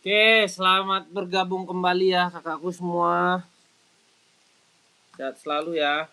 Oke, selamat bergabung kembali ya kakakku semua. Sehat selalu ya.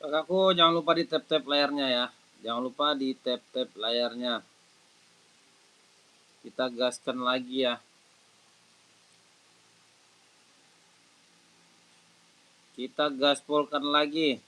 Kakakku jangan lupa di tap-tap layarnya ya. Jangan lupa di tap-tap layarnya. Kita gaskan lagi ya. Kita gaspolkan lagi.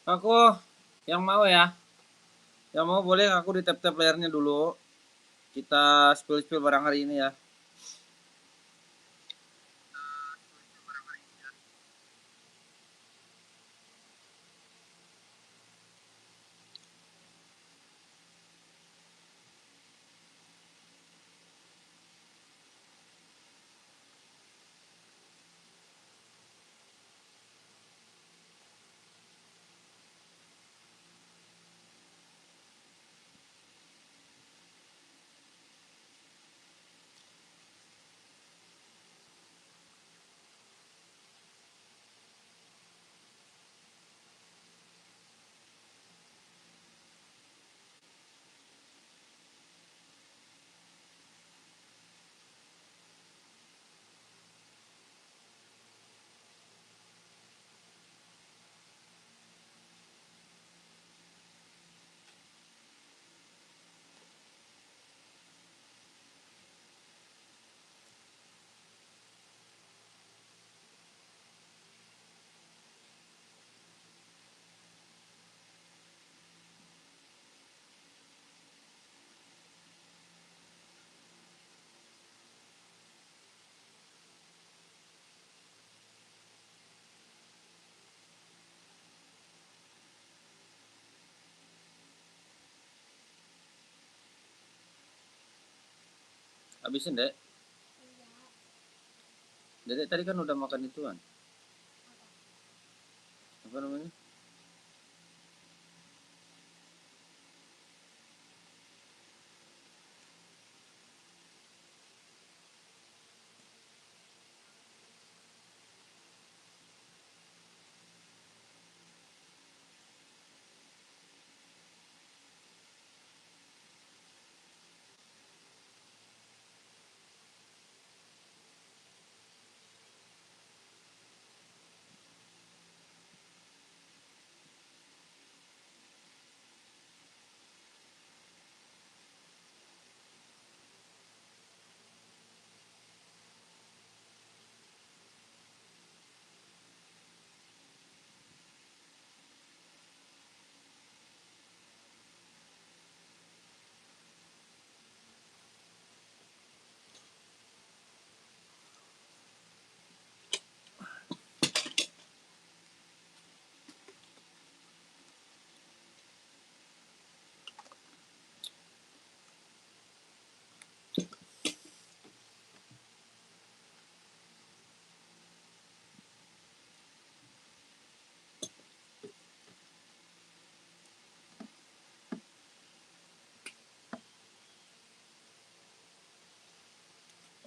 Aku yang mau ya. Yang mau boleh aku di tap-tap layarnya dulu. Kita spill-spill barang hari ini ya. Habisin, Dek. Dedek tadi kan udah makan ituan. Apa namanya?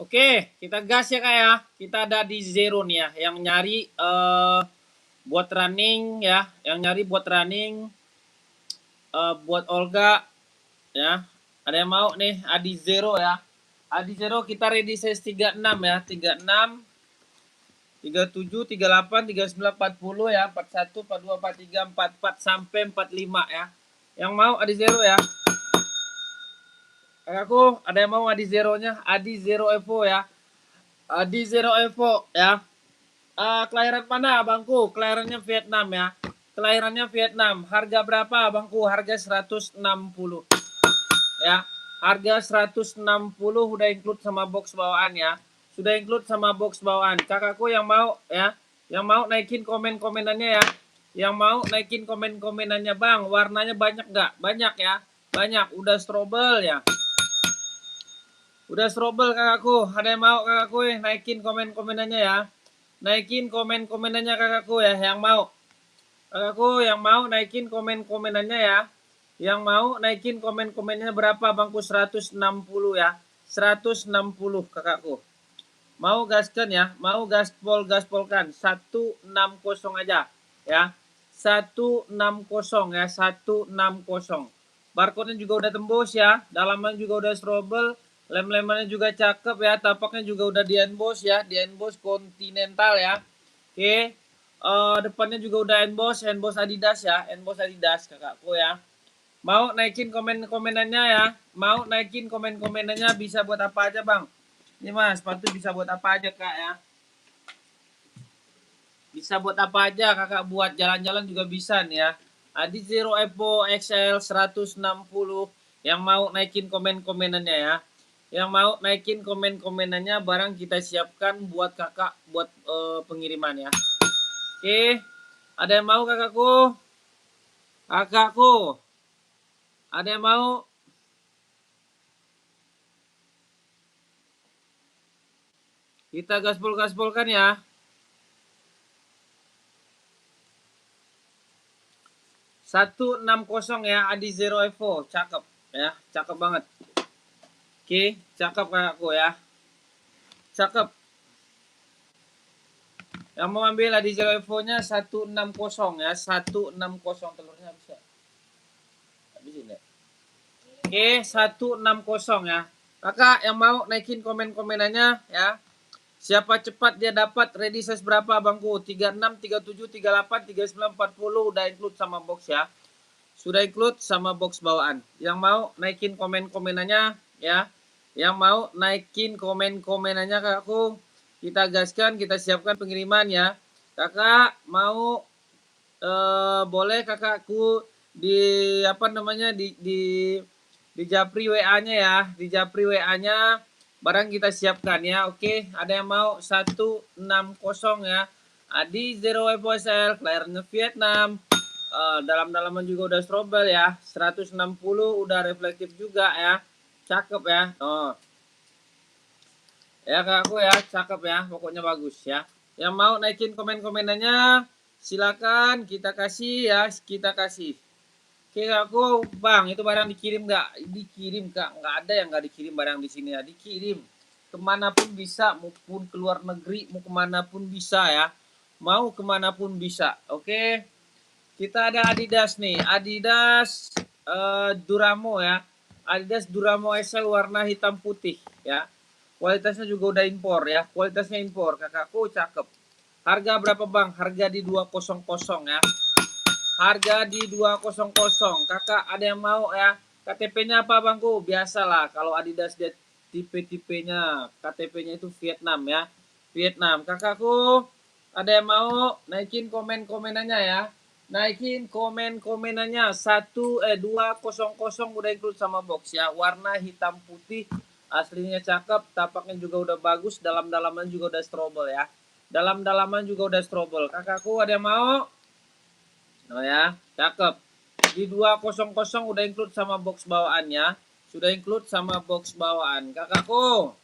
Oke, kita gas ya Kak ya. Kita ada di zero nih ya. Yang nyari buat running ya. Yang nyari buat running buat Olga ya. Ada yang mau nih Adi zero ya. Adi zero kita ready size 36 ya. 36 37, 38, 39, 40 ya. 41, 42, 43, 44 sampai 45 ya. Yang mau Adi zero ya. Kakakku, ada yang mau Adi zeronya? Adi Zero Evo ya. Adi Zero Evo ya. Kelahiran mana abangku? Kelahirannya Vietnam ya. Kelahirannya Vietnam. Harga berapa abangku? Harga 160 ya. Harga 160 udah include sama box bawaan ya. Sudah include sama box bawaan. Kakakku yang mau ya. Yang mau naikin komen-komenannya ya. Yang mau naikin komen-komenannya bang. Warnanya banyak nggak? Banyak ya. Banyak. Udah strobel ya. Udah strobel kakakku. Ada yang mau kakakku naikin komen-komenannya ya. Naikin komen-komenannya kakakku ya. Yang mau. Kakakku yang mau naikin komen-komenannya ya. Yang mau naikin komen-komennya berapa bangku? 160 ya. 160 kakakku. Mau gaskan ya. Mau gaspolkan. 160 aja ya. 160 ya. 160. Barcode-nya juga udah tembus ya. Dalaman juga udah strobel. Lem-lemannya juga cakep ya. Tapaknya juga udah di emboss ya. Di emboss Continental ya. Oke. Depannya juga udah emboss Adidas ya. Emboss Adidas kakakku ya. Mau naikin komen-komenannya ya. Mau naikin komen-komenannya bisa buat apa aja bang. Ini mas, sepatu bisa buat apa aja kak ya. Bisa buat apa aja kakak, buat jalan-jalan juga bisa nih ya. Adi Zero Evo XL 160. Yang mau naikin komen-komenannya ya. Yang mau naikin komen-komenannya barang kita siapkan buat kakak buat pengiriman ya. Oke. Ada yang mau kakakku? Kakakku. Ada yang mau? Kita gaspol-gaspolkan ya. Satu 160 ya, Adi Zero Evo, cakep ya, cakep banget. Oke, cakep kakakku ya, cakep. Yang mau ambil Adi Zero Evo-nya 160 ya, 160 telurnya bisa. Habisin ya. Oke, 160 ya. Kakak yang mau naikin komen-komenannya ya. Siapa cepat dia dapat ready size berapa bangku? 36, 37, 38, 39, 40 udah include sama box ya. Sudah include sama box bawaan. Yang mau naikin komen-komenannya ya. Yang mau naikin komen-komenannya kakakku, kita gaskan, kita siapkan pengiriman ya. Kakak mau boleh kakakku di apa namanya di Japri WA-nya ya, di Japri WA-nya barang kita siapkan ya. Oke, ada yang mau 160 ya. Adi Zero Evo SL, layarnya Vietnam. Dalam-dalaman juga udah strobel ya. 160 udah reflektif juga ya. Cakep ya. Oh. Ya kakakku ya, cakep ya, pokoknya bagus ya. Yang mau naikin komen-komenannya, silakan kita kasih ya, kita kasih. Oke aku, bang, itu barang dikirim nggak? Dikirim kak, nggak ada yang nggak dikirim barang di sini ya, dikirim. Kemanapun bisa, maupun ke luar negeri, mau kemanapun bisa ya. Mau kemanapun bisa, oke. Kita ada Adidas nih, Adidas Duramo ya. Adidas Duramo SL warna hitam putih ya. Kualitasnya juga udah impor ya, kualitasnya impor. Kakakku cakep. Harga berapa bang? Harga di 200 ya. Harga di 200. Kakak ada yang mau ya? KTP-nya apa bangku? Biasalah kalau Adidas dia tipe-tipenya KTP-nya itu Vietnam ya. Vietnam. Kakakku ada yang mau naikin komen-komenannya ya? Naikin komen-komenannya 200 udah include sama box ya. Warna hitam putih, aslinya cakep, tapaknya juga udah bagus, dalam-dalaman juga udah strobel ya. Dalam-dalaman juga udah strobel. Kakakku ada yang mau? Oh ya, cakep. Di 200 udah include sama box bawaannya. Sudah include sama box bawaan. Kakakku,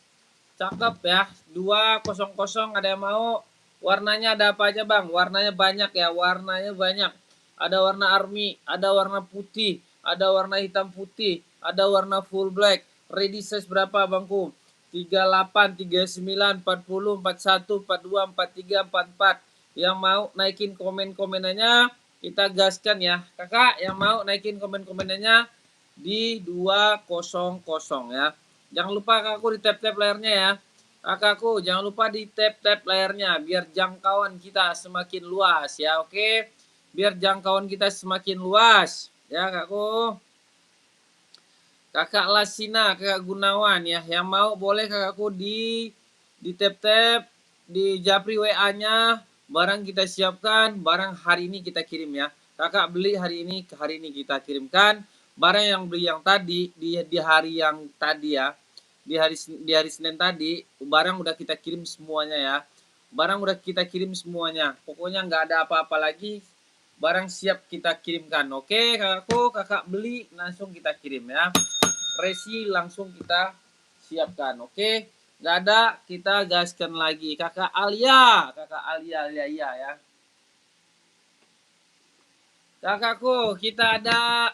cakep ya. 200 ada yang mau? Warnanya ada apa aja bang? Warnanya banyak ya, warnanya banyak. Ada warna army, ada warna putih, ada warna hitam putih, ada warna full black. Ready size berapa bangku? 38, 39, 40, 41, 42, 43, 44. Yang mau naikin komen-komenannya, kita gaskan ya. Kakak yang mau naikin komen-komenannya di 200 ya. Jangan lupa kakakku di tap-tap layarnya ya. Kakakku jangan lupa di tap-tap layarnya biar jangkauan kita semakin luas ya, oke? Biar jangkauan kita semakin luas ya kakakku. Kakak Lasina, kakak Gunawan ya, yang mau boleh kakakku di tap-tap, di japri WA-nya, barang kita siapkan, barang hari ini kita kirim ya. Kakak beli hari ini kita kirimkan. Barang yang beli yang tadi di hari yang tadi ya, di hari Senin tadi, barang udah kita kirim semuanya ya. Barang udah kita kirim semuanya. Pokoknya nggak ada apa-apa lagi. Barang siap kita kirimkan. Oke, kakakku, kakak beli langsung kita kirim ya. Resi langsung kita siapkan, oke? Nggak ada, kita gaskan lagi. Kakak Alia Alia ya. Kakakku, kita ada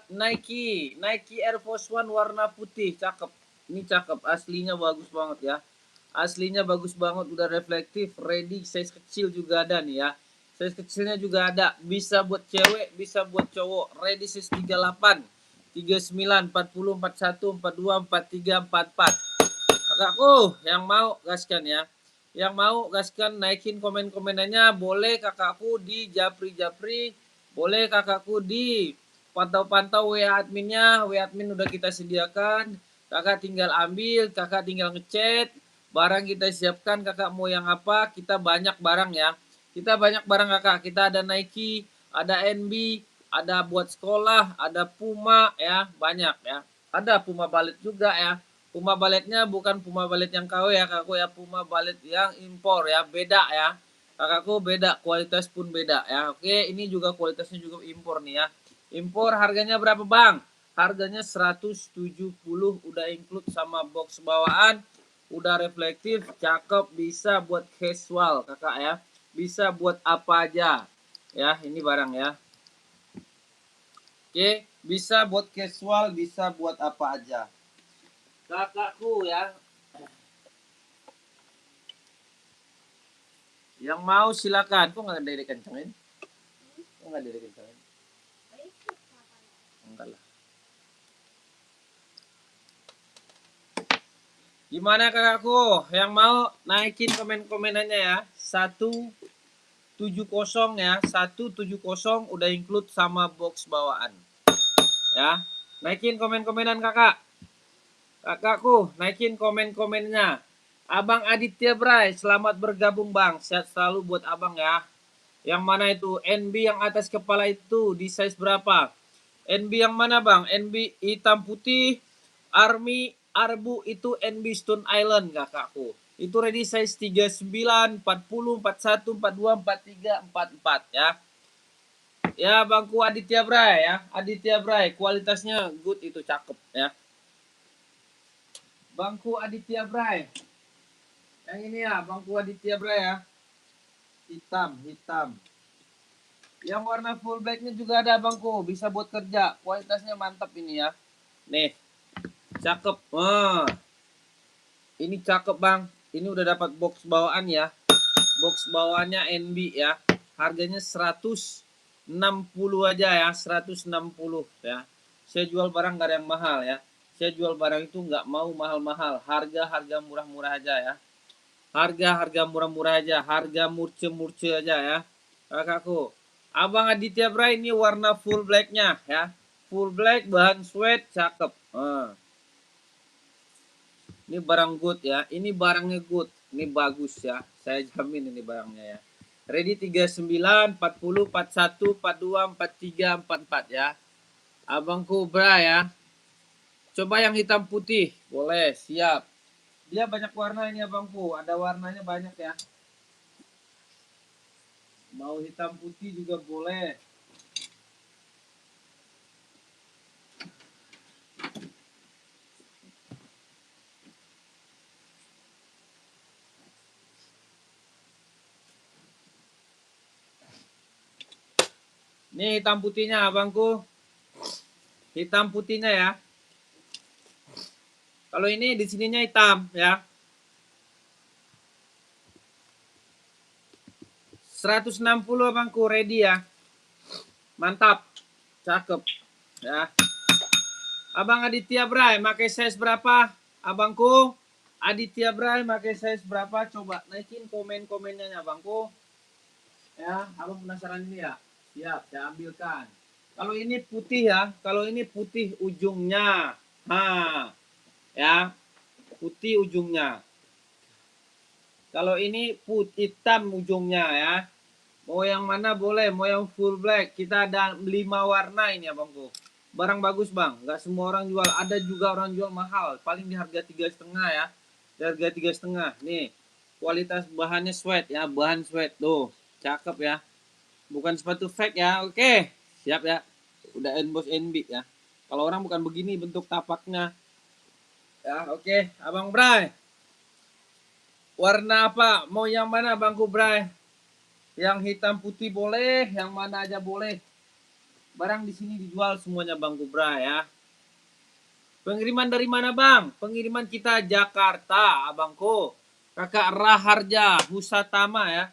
Nike Air Force One warna putih, cakep. Ini cakep, aslinya bagus banget ya. Aslinya bagus banget, udah reflektif, ready, size kecil juga ada nih ya. Size kecilnya juga ada, bisa buat cewek, bisa buat cowok. Ready size 38, 39, 40, 41, 42, 43, 44. Kakakku yang mau gaskan ya. Yang mau gaskan naikin komen-komenannya boleh kakakku di japri-japri, boleh kakakku di pantau-pantau WA adminnya. WA admin udah kita sediakan. Kakak tinggal ambil, kakak tinggal ngechat. Barang kita siapkan, kakak mau yang apa? Kita banyak barang ya. Kita banyak barang kakak. Kita ada Nike, ada NB, ada buat sekolah, ada Puma ya, banyak ya. Ada Puma balet juga ya. Puma baletnya bukan Puma balet yang KW ya kakakku ya, Puma balet yang impor ya, beda ya. Kakakku beda, kualitas pun beda ya. Oke, ini juga kualitasnya juga impor nih ya. Impor harganya berapa bang? Harganya 170 udah include sama box bawaan, udah reflektif, cakep, bisa buat casual kakak ya. Bisa buat apa aja. Ya, ini barang ya. Oke, bisa buat casual, bisa buat apa aja. Kakakku ya, yang mau silakan. Kok nggak ada kencengin? Kok nggak ada kencengin? Enggak lah. Gimana kakakku? Yang mau naikin komen-komenannya ya. 170 ya. 170 udah include sama box bawaan. Ya. Naikin komen-komenan kakak. Kakakku, naikin komen-komennya. Abang Aditya Bray, selamat bergabung bang. Sehat selalu buat abang ya. Yang mana itu? NB yang atas kepala itu di size berapa? NB yang mana bang? NB hitam putih, Army, Arbu itu NB Stone Island kakakku. Itu ready size 39, 40, 41, 42, 43, 44 ya. Ya bangku Aditya Bray ya. Aditya Bray kualitasnya good itu cakep ya. Bangku Aditya Bray. Yang ini ya, bangku Aditya Bray ya. Hitam. Yang warna full blacknya juga ada bangku, bisa buat kerja. Kualitasnya mantap ini ya. Nih, cakep. Ini cakep bang. Ini udah dapat box bawaan ya. Box bawaannya NB ya. Harganya 160 aja ya, 160 ya. Saya jual barang gak ada yang mahal ya. Saya jual barang itu nggak mau mahal-mahal. Harga murah-murah aja ya. Harga murah-murah aja. Harga murce-murce aja ya. Kakakku. Abang Aditya Bray ini warna full blacknya ya. Full black, bahan sweat, cakep. Ini barang good ya. Ini barangnya good. Ini bagus ya. Saya jamin ini barangnya ya. Ready 39, 40, 41, 42, 43, 44 ya. Abang Cobra ya. Coba yang hitam putih. Boleh, siap. Dia banyak warna ini abangku. Ada warnanya banyak ya. Mau hitam putih juga boleh. Ini hitam putihnya abangku. Hitam putihnya ya. Kalau ini di sininya hitam ya. 160 abangku, ready ya. Mantap. Cakep ya. Abang Aditya Bray pakai size berapa? Abangku Aditya Bray pakai size berapa? Coba naikin komen-komennya abangku. Ya, abang penasaran ini ya. Siap, saya ambilkan. Kalau ini putih ya, kalau ini putih ujungnya. Ya, putih ujungnya. Kalau ini hitam ujungnya ya. Mau yang mana boleh, mau yang full black. Kita ada 5 warna ini abangku. Barang bagus bang, nggak semua orang jual. Ada juga orang jual mahal, paling di harga 3,5 ya. Di harga 3,5. Nih, kualitas bahannya sweat ya, bahan sweat tuh, cakep ya. Bukan sepatu fake ya, oke. Siap ya. Udah emboss NB ya. Kalau orang bukan begini bentuk tapaknya. Ya, oke. Abang Bray. Warna apa? Mau yang mana Bangku Bray? Yang hitam putih boleh, yang mana aja boleh. Barang di sini dijual semuanya Bangku Bray ya. Pengiriman dari mana bang? Pengiriman kita Jakarta, abangku. Kakak Raharja Husatama ya.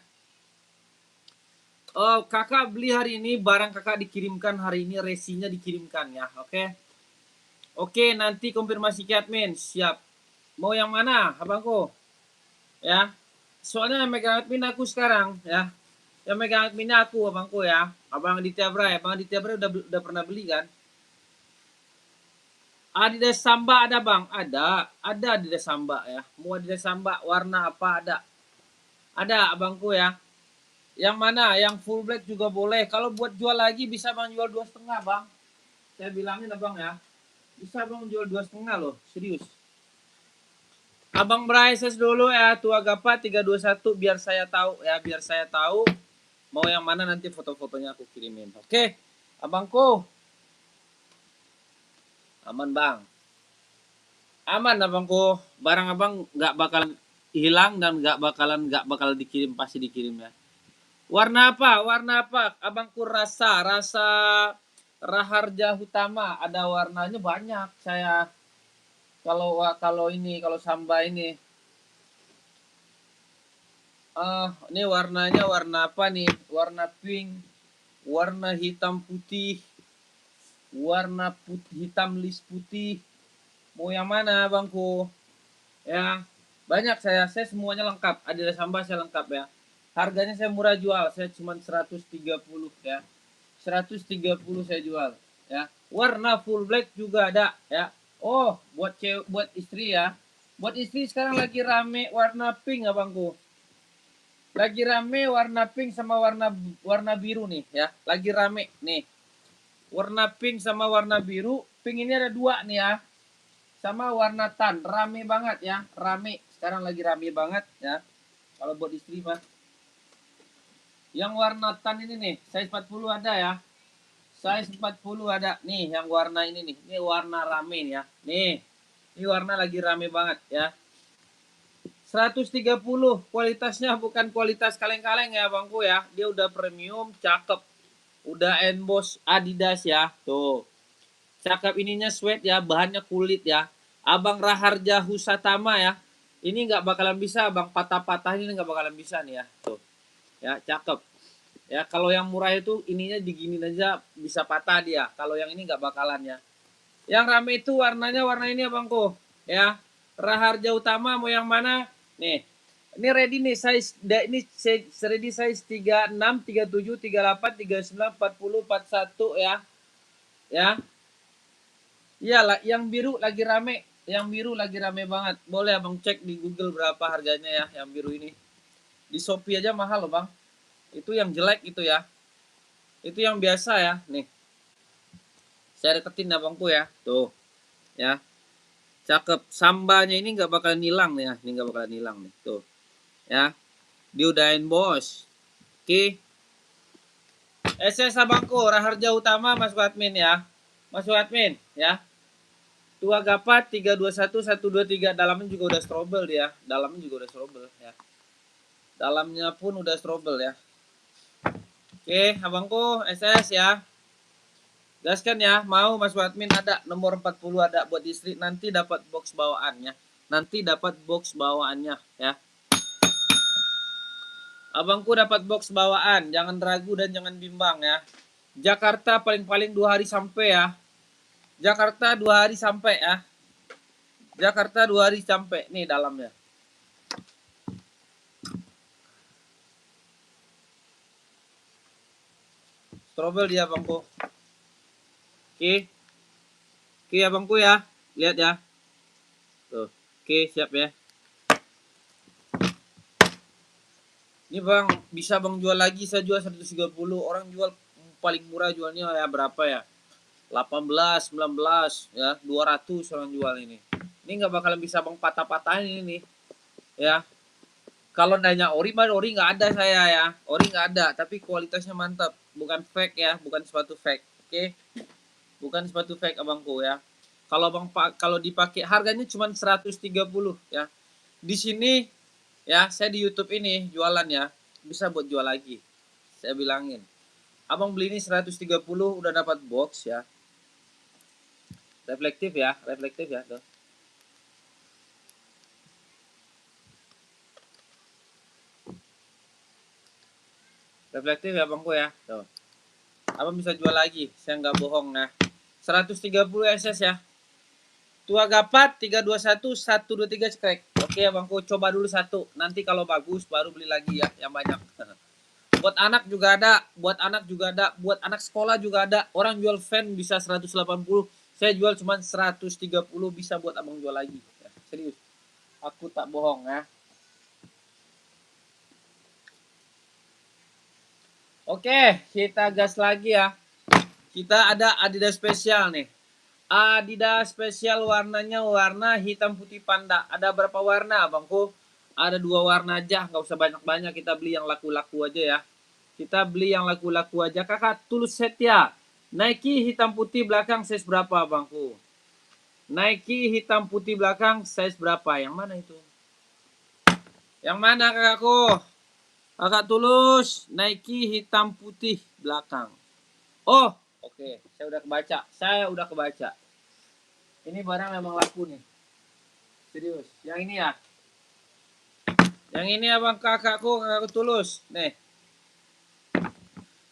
Oh, kakak beli hari ini, barang kakak dikirimkan hari ini, resinya dikirimkan ya, oke? Oke, nanti konfirmasi ke admin, siap. Mau yang mana, abangku? Ya, soalnya yang megang admin aku sekarang ya. Yang megang adminnya aku, abangku ya. Abang Aditya Bray udah pernah beli kan? Adidas Samba ada bang, ada Adidas Samba ya. Mau Adidas Samba warna apa ada? Ada abangku ya. Yang mana? Yang full black juga boleh. Kalau buat jual lagi bisa bang jual 2,5 bang. Saya bilangin abang ya. Bisa bang jual 2,5 loh, serius. Abang Bray ses dulu ya, Tua Gapa 321 biar saya tahu ya, biar saya tahu mau yang mana nanti foto-fotonya aku kirimin. Oke, abangku. Aman bang. Aman abangku. Barang abang nggak bakalan hilang dan nggak bakal dikirim, pasti dikirim ya. Warna apa? Warna apa? Abangku rasa Raharja Utama. Ada warnanya banyak. Saya kalau Samba ini. Ini warnanya warna apa nih? Warna pink, warna hitam putih, warna putih hitam list putih. Mau yang mana abangku? Ya, banyak saya semuanya lengkap. Adidas Samba saya lengkap ya. Harganya saya murah jual, saya cuma 130 ya. 130 saya jual ya. Warna full black juga ada ya. Oh, buat istri ya. Buat istri sekarang lagi rame warna pink abangku. Lagi rame warna pink sama warna biru nih ya. Lagi rame nih. Warna pink sama warna biru. Pink ini ada 2 nih ya. Sama warna tan, rame banget ya. Rame. Sekarang lagi rame banget ya. Kalau buat istri mah. Yang warna tan ini nih, size 40 ada ya. Size 40 ada. Nih, yang warna ini nih. Ini warna rame nih ya. Nih. Ini warna lagi rame banget ya. 130. Kualitasnya bukan kualitas kaleng-kaleng ya bangku ya. Dia udah premium, cakep. Udah emboss Adidas ya. Tuh. Cakep ininya sweat ya, bahannya kulit ya. Abang Raharja Husatama ya. Ini nggak bakalan bisa abang patah-patah, ini nggak bakalan bisa nih ya. Tuh. Ya, cakep. Ya, kalau yang murah itu ininya diginin aja bisa patah dia. Kalau yang ini nggak bakalan ya. Yang rame itu warnanya warna ini abangku. Ya. Raharja Utama mau yang mana? Nih. Ini ready nih size ini ready size 36, 37, 38, 39, 40, 41 ya. Ya. Iyalah, yang biru lagi rame. Yang biru lagi rame banget. Boleh abang cek di Google berapa harganya ya yang biru ini. Di Shopee aja mahal loh bang. Itu yang jelek itu ya. Itu yang biasa ya. Nih. Saya deketin abangku ya. Tuh. Ya. Cakep. Sambanya ini nggak bakalan hilang ya. Ini nggak bakalan hilang nih. Tuh. Ya. Diudahin bos. Oke. SS abangku. Raharja Utama masuk admin ya. Masuk admin ya. Tua Gapat 321 123 dalamnya juga udah strobel dia. Dalamnya juga udah strobel ya. Dalamnya pun udah strobel ya. Oke, abangku SS ya. Gaskan ya, mau masuk admin ada nomor 40 ada buat istri nanti dapat box bawaannya. Nanti dapat box bawaannya ya. Abangku dapat box bawaan, jangan ragu dan jangan bimbang ya. Jakarta paling-paling 2 hari sampai ya. Jakarta 2 hari sampai ya. Jakarta 2 hari sampai nih dalamnya. Strobel dia abangku. Oke. Oke abangku ya. Lihat ya. Tuh. Oke, siap ya. Ini bang, bisa bang jual lagi, saya jual 130. Orang jual paling murah jualnya ya berapa ya? 18, 19 ya, 200 orang jual ini. Ini nggak bakalan bisa bang patah-patahin ini nih. Ya. Kalau nanya ori, ori nggak ada saya ya. Ori nggak ada, tapi kualitasnya mantap. Bukan fake ya, bukan sepatu fake. Oke. Bukan sepatu fake abangku ya. Kalau bang kalau dipakai harganya cuma 130 ya. Di sini ya, saya di YouTube ini jualan ya. Bisa buat jual lagi. Saya bilangin. Abang beli ini 130 udah dapat box ya. Reflektif ya, reflektif ya tuh. Reflektif ya bangku ya. Tuh. Abang bisa jual lagi, saya nggak bohong nah. 130 SS ya. Tua Gapat 321 123 crack. Oke abangku, coba dulu satu. Nanti kalau bagus baru beli lagi ya yang banyak. Buat anak juga ada, buat anak juga ada, buat anak sekolah juga ada. Orang jual fan bisa 180, saya jual cuma 130, bisa buat abang jual lagi. Ya, serius. Aku tak bohong ya. Oke, kita gas lagi ya. Kita ada Adidas spesial nih. Adidas spesial warnanya warna hitam putih panda. Ada berapa warna abangku? Ada 2 warna aja, nggak usah banyak-banyak. Kita beli yang laku-laku aja ya. Kita beli yang laku-laku aja. Kakak Tulus Setia. Nike hitam putih belakang size berapa abangku? Nike hitam putih belakang size berapa? Yang mana itu? Yang mana kakakku? Kakak Tulus, Nike hitam putih belakang. Oh, oke. Saya udah kebaca. Saya udah kebaca. Ini barang memang laku nih. Serius. Yang ini ya. Yang ini abang kakakku Tulus. Nih.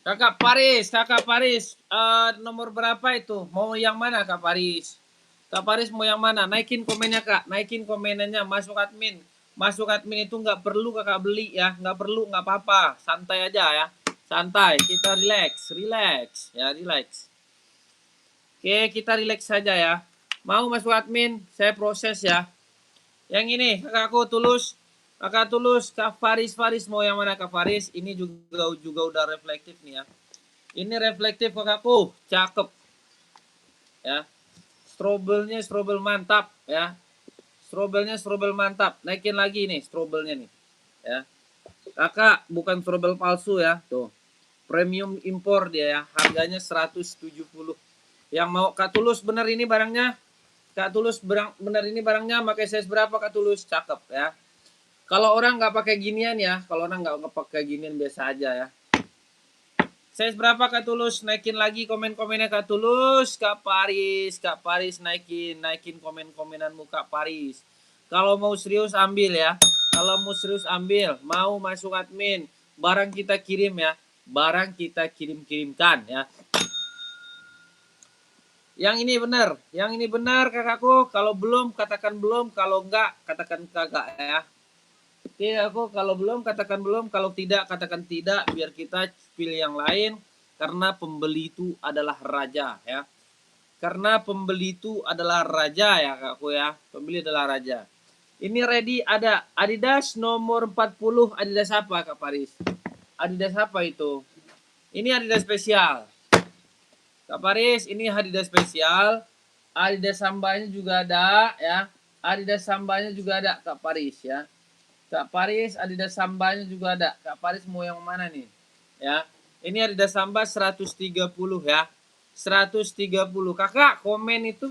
Kakak Paris. Nomor berapa itu? Mau yang mana Kak Paris? Kak Paris mau yang mana? Naikin komennya Kak. Naikin komennya. Masuk admin. Masuk admin itu nggak perlu kakak beli ya. Nggak perlu, nggak apa-apa. Santai aja ya. Santai. Kita relax. Ya, relax. Oke, kita relax saja ya. Mau masuk admin, saya proses ya. Yang ini, kakakku Tulus. Kakak Tulus, Kak Faris mau yang mana Kak Faris? Ini juga udah reflektif nih ya. Ini reflektif kakakku, cakep. Ya. Strobel mantap ya. Strobel mantap. Naikin lagi nih strobelnya nih. Ya. Kakak bukan strobel palsu ya. Tuh. Premium impor dia ya. Harganya 170. Yang mau Kak Tulus bener ini barangnya? Kak Tulus bener ini barangnya pakai size berapa Kak Tulus? Cakep ya. Kalau orang nggak pakai ginian ya, kalau orang nggak pakai ginian biasa aja ya. Size berapa Kak Tulus? Naikin lagi komen-komennya Kak Tulus. Kak Paris naikin komen-komenanmu Kak Paris. Kalau mau serius ambil ya. Kalau mau serius ambil, mau masuk admin, barang kita kirim ya. Barang kita kirimkan ya. Yang ini benar kakakku. Kalau belum katakan belum, kalau enggak katakan kagak ya. Oke, aku kalau belum katakan belum, kalau tidak katakan tidak, biar kita pilih yang lain karena pembeli itu adalah raja ya. Karena pembeli itu adalah raja ya kakakku ya. Pembeli adalah raja. Ini ready ada Adidas nomor 40. Adidas apa Kak Paris? Adidas apa itu? Ini Adidas spesial. Kak Paris, ini Adidas spesial. Adidas sambanya juga ada ya. Adidas sambanya juga ada Kak Paris ya. Kak Paris, Adidas Sambanya juga ada. Kak Paris mau yang mana nih? Ya. Ini Adidas Samba 130 ya. 130. Kakak komen itu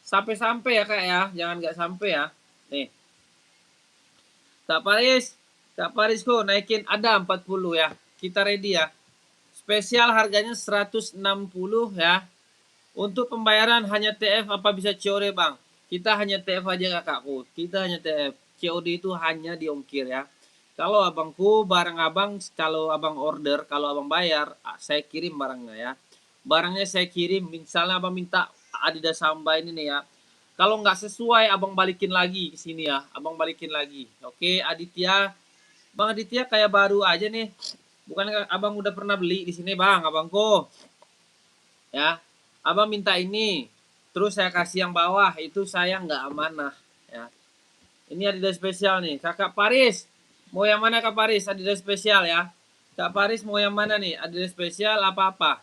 sampai-sampai ya Kak ya. Jangan nggak sampai ya. Nih. Kak Paris kok naikin ada 40 ya. Kita ready ya. Spesial harganya 160 ya. Untuk pembayaran hanya TF apa bisa COD Bang? Kita hanya TF aja kakakku. Kita hanya TF. COD itu hanya diongkir ya. Kalau abangku, barang abang, kalau abang order, kalau abang bayar, saya kirim barangnya ya. Barangnya saya kirim, misalnya abang minta Adidas Samba ini nih ya. Kalau nggak sesuai, abang balikin lagi ke sini ya. Abang balikin lagi. Oke, Aditya. Bang Aditya kayak baru aja nih. Bukan abang udah pernah beli di sini bang, abangku. Ya, abang minta ini. Terus saya kasih yang bawah, itu saya nggak amanah. Ya. Ini Adidas spesial nih. Kakak Paris, mau yang mana Kak Paris? Adidas spesial ya. Kak Paris mau yang mana nih? Adidas spesial apa-apa?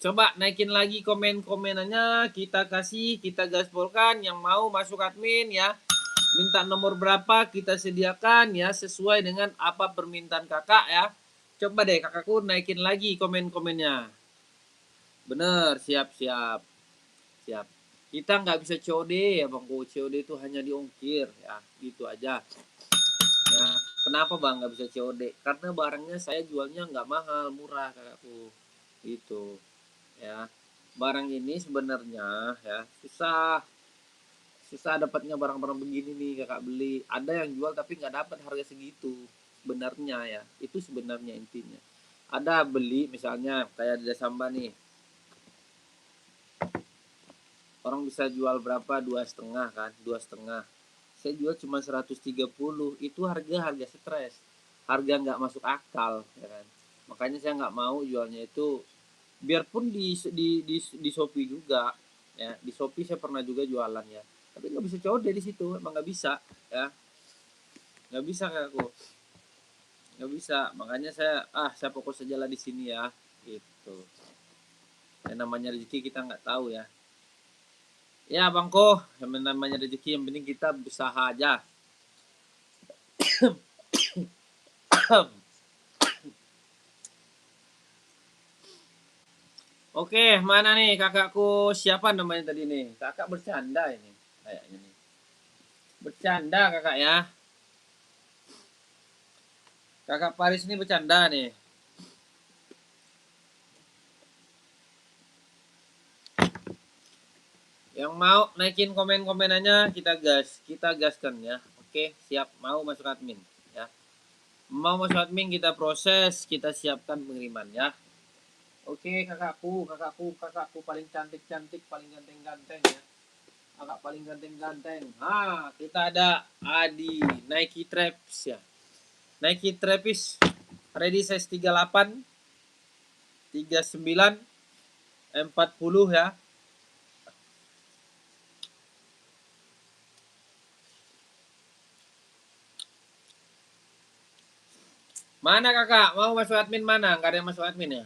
Coba naikin lagi komen-komenannya. Kita kasih, kita gaspolkan. Yang mau masuk admin ya. Minta nomor berapa kita sediakan ya. Sesuai dengan apa permintaan kakak ya. Coba deh kakakku naikin lagi komen-komennya. Bener, siap. Kita nggak bisa COD ya bang. COD itu hanya diongkir ya. Gitu aja. Ya, kenapa bang nggak bisa COD? Karena barangnya saya jualnya nggak mahal, murah kakakku. Gitu. Ya, barang ini sebenarnya ya susah dapatnya barang-barang begini nih kakak beli. Ada yang jual tapi nggak dapat harga segitu. Sebenarnya ya, itu sebenarnya intinya. Ada beli misalnya kayak di Samba nih, orang bisa jual berapa, 2,5 kan, 2,5. Saya jual cuma 130. Itu harga stres, harga nggak masuk akal ya kan. Makanya saya nggak mau jualnya itu. Biarpun di Shopee juga ya, di Shopee saya pernah juga jualan ya, tapi nggak bisa COD di situ, emang nggak bisa ya, nggak bisa kayak aku, nggak bisa. Makanya saya fokus aja lah di sini ya, gitu. Yang namanya rezeki kita nggak tahu ya. Ya bangko, yang namanya rezeki yang penting kita berusaha aja. Oke, mana nih kakakku? Siapa namanya tadi nih? Kakak bercanda ini kayaknya nih. Bercanda kakak ya. Kakak Paris ini bercanda nih. Yang mau naikin komen-komenannya kita gaskan ya. Oke, siap, mau masuk admin ya. Mau masuk admin kita proses, kita siapkan pengiriman ya. Oke, kakakku paling cantik-cantik, paling ganteng-ganteng ya. Kakak paling ganteng-ganteng. Kita ada Adi Nike Travis ya. Nike Travis ready size 38, 39, 40 ya. Mana kakak? Mau masuk admin mana? Gak ada yang masuk admin ya?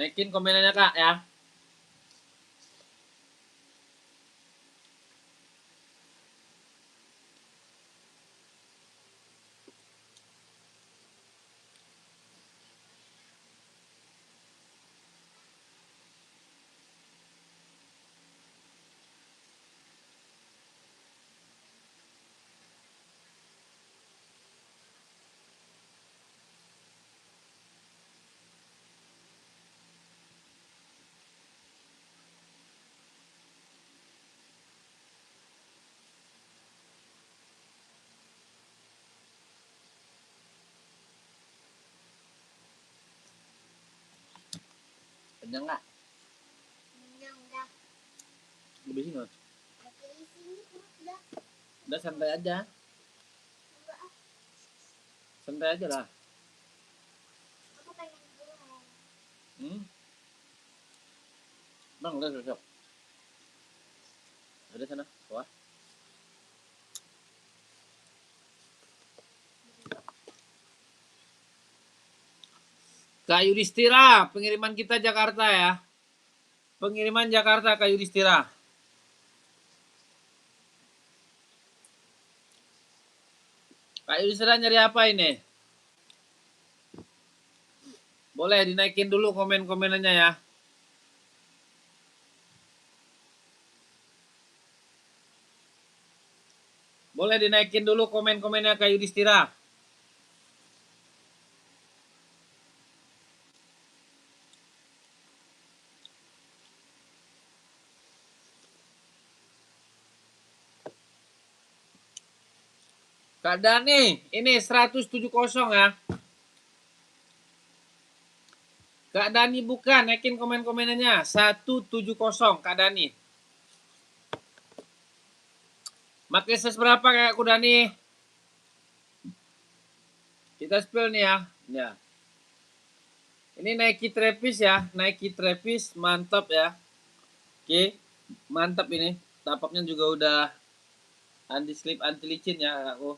Naikin komenannya Kak ya. Kenyang nggak? Kenyang dah. Lebih sini. Dari sini udah. Udah santai aja. Enggak ah. Santai aja lah. Aku pengen pulang. Bang, udah besok. Ada sana, bawah. Kak Yudhistira, pengiriman kita Jakarta ya. Pengiriman Jakarta Kak Yudhistira. Kak Yudhistira nyari apa ini? Boleh dinaikin dulu komen-komenannya ya. Boleh dinaikin dulu komen-komennya Kak Yudhistira. Kak Dani, ini 170 ya. Kak Dani bukan, naikin komen-komenannya. 170 Kak Dani. Pakai ses berapa Kak Dani? Kita spill nih ya. Ya. Ini Nike Travis ya. Nike Travis mantap ya. Oke. Mantap ini. Tapaknya juga udah anti slip anti licin ya Kakakku.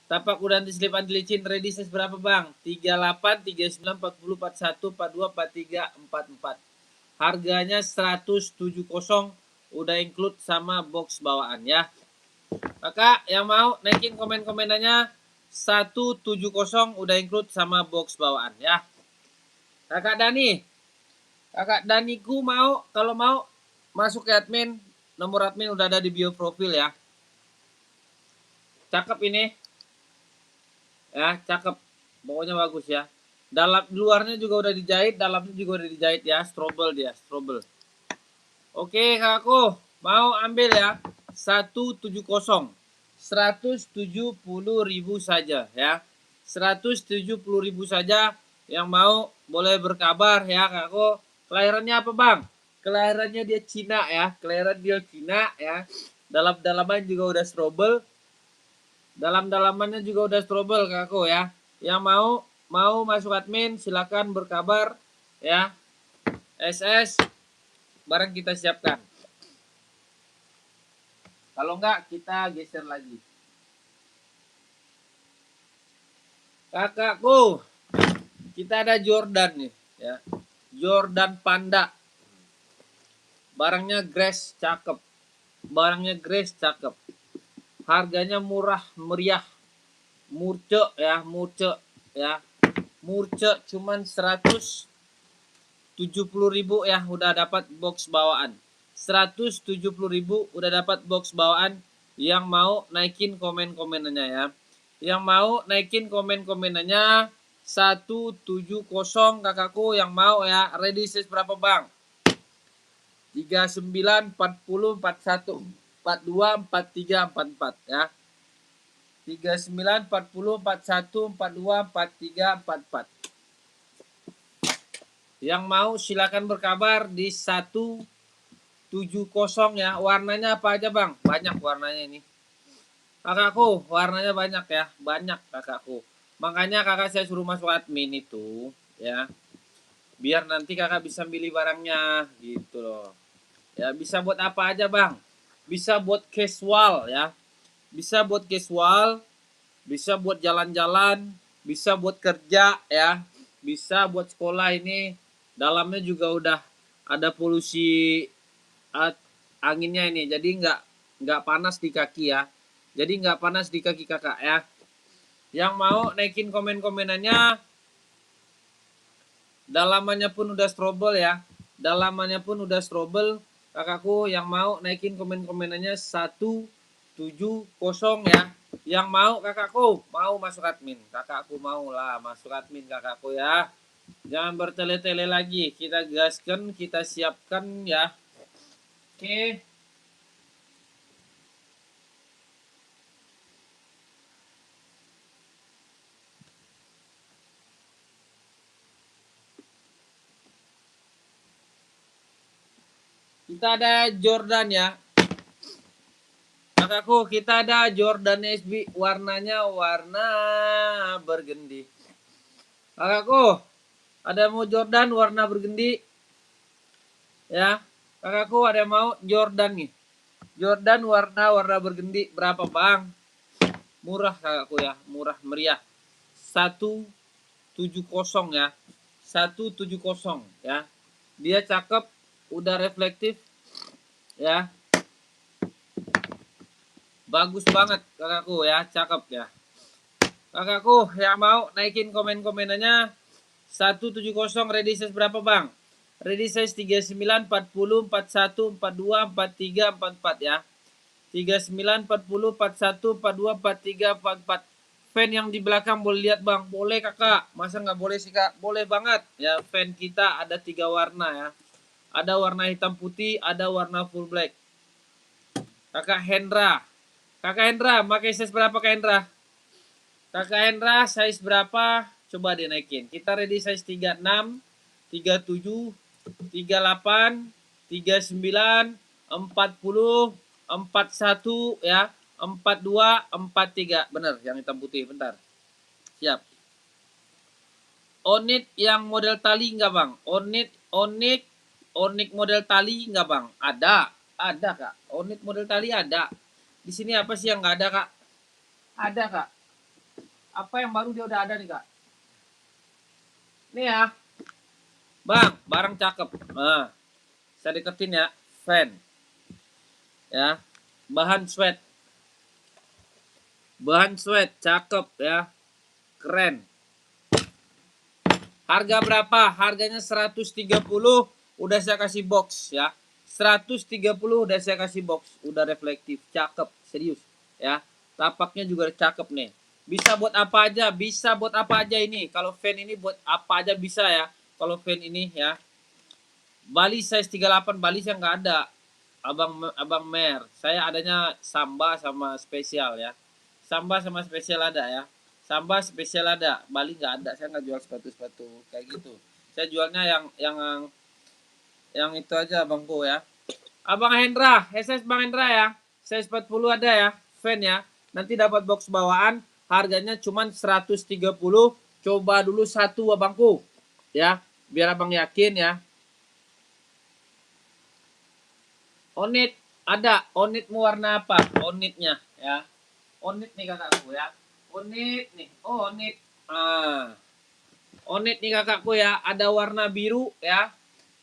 Tapak udah anti slip anti licin, ready size berapa Bang? 38, 39, 40, 41, 42, 43, 44. Harganya 170 udah include sama box bawaan ya. Kakak yang mau naikin komen-komenannya 170 udah include sama box bawaan ya. Kakak Daniku mau, kalau mau masuk ke admin, nomor admin udah ada di bio profil ya. Cakep ini. Ya, cakep. Pokoknya bagus ya. Dalam luarnya juga udah dijahit, dalamnya juga udah dijahit ya. Strobel dia, strobel. Oke, kakakku, mau ambil ya. 170. 170.000 saja ya. 170.000 saja. Yang mau boleh berkabar ya, kakakku. Kelahirannya apa, Bang? Kelahirannya dia Cina ya. Kelahiran dia Cina ya. Dalam-dalaman juga udah strobel. Dalam-dalamannya juga udah strobel kakakku ya. Yang mau masuk admin silakan berkabar ya. SS barang kita siapkan. Kalau enggak kita geser lagi. Kakakku, kita ada Jordan nih ya. Jordan Panda. Barangnya Grace cakep. Barangnya Grace cakep. Harganya murah meriah. Murce ya, murce ya. Murce cuman 170.000 ya udah dapat box bawaan. 170.000 udah dapat box bawaan. Yang mau naikin komen-komenannya ya. Yang mau naikin komen-komenannya 170 kakakku yang mau ya. Ready size berapa Bang? 39, 40, 41, 42, 43, 44 ya. 39, 40, 41, 42, 43, 44. Yang mau silakan berkabar di 170 ya. Warnanya apa aja Bang? Banyak warnanya ini. Kakakku, warnanya banyak ya. Banyak kakakku. Makanya kakak saya suruh masuk admin itu ya. Biar nanti kakak bisa milih barangnya gitu loh. Ya bisa buat apa aja Bang? Bisa buat casual ya. Bisa buat casual, bisa buat jalan-jalan, bisa buat kerja ya, bisa buat sekolah ini Dalamnya juga udah ada polusi anginnya ini, jadi nggak panas di kaki ya. Jadi nggak panas di kaki kakak ya. Yang mau naikin komen-komenannya, dalamannya pun udah strobel ya. Dalamannya pun udah strobel. Kakakku yang mau naikin komen-komenannya 170 ya. Yang mau kakakku, mau masuk admin. Kakakku mau lah masuk admin kakakku ya. Jangan bertele-tele lagi. Kita gaskan, kita siapkan ya. Oke. Kita ada Jordan ya. Kakakku, kita ada Jordan SB. Warnanya warna burgundy. Kakakku, ada mau Jordan warna burgundy? Ya. Kakakku, ada mau Jordan nih. Jordan warna burgundy. Berapa bang? Murah kakakku ya. Murah meriah. 170 ya. 170 ya. Dia cakep. Udah reflektif. Ya. Bagus banget kakakku ya. Cakep ya. Kakakku yang mau naikin komen-komenannya 170 ready size berapa bang? Ready size 39, 40, 41, 42, 43, 44 ya. 39, 40, 41, 42, 43, 44. Fan yang di belakang boleh lihat bang? Boleh kakak. Masa nggak boleh sih kak? Boleh banget. Ya fan kita ada 3 warna ya. Ada warna hitam putih, ada warna full black. Kakak Hendra. Kakak Hendra, pakai size berapa Kak Hendra? Kakak Hendra size berapa? Coba dinaikin. Kita ready size 36, 37, 38, 39, 40, 41 ya. 42, 43. Bener yang hitam putih. Bentar. Siap. Onit yang model tali enggak bang? Onit model tali enggak bang? Ada kak. Onit model tali ada. Di sini apa sih yang enggak ada kak? Ada kak. Apa yang baru dia udah ada nih kak? Nih ya. Bang, barang cakep. Nah, saya deketin ya. Fan. Ya. Bahan sweat. Bahan sweat. Cakep ya. Keren. Harga berapa? Harganya 130. Udah saya kasih box ya. 130 udah saya kasih box. Udah reflektif. Cakep. Serius. Ya. Tapaknya juga cakep nih. Bisa buat apa aja. Bisa buat apa aja ini. Kalau fan ini buat apa aja bisa ya. Kalau fan ini ya. Bali size 38 Bali saya nggak ada. Abang Mer. Saya adanya Samba sama spesial ya. Samba sama spesial ada ya. Samba spesial ada. Bali nggak ada. Saya nggak jual sepatu-sepatu kayak gitu. Saya jualnya yang itu aja bangku ya. Abang Hendra, SS Bang Hendra ya. Size 40 ada ya. Fan ya. Nanti dapat box bawaan. Harganya cuma 130. Coba dulu satu abangku. Ya. Biar abang yakin ya. Onit ada. Onitmu warna apa? Onitnya ya. Onit nih kakakku ya. Onit nih. Oh, onit. Ah. Onit nih kakakku ya. Ada warna biru ya.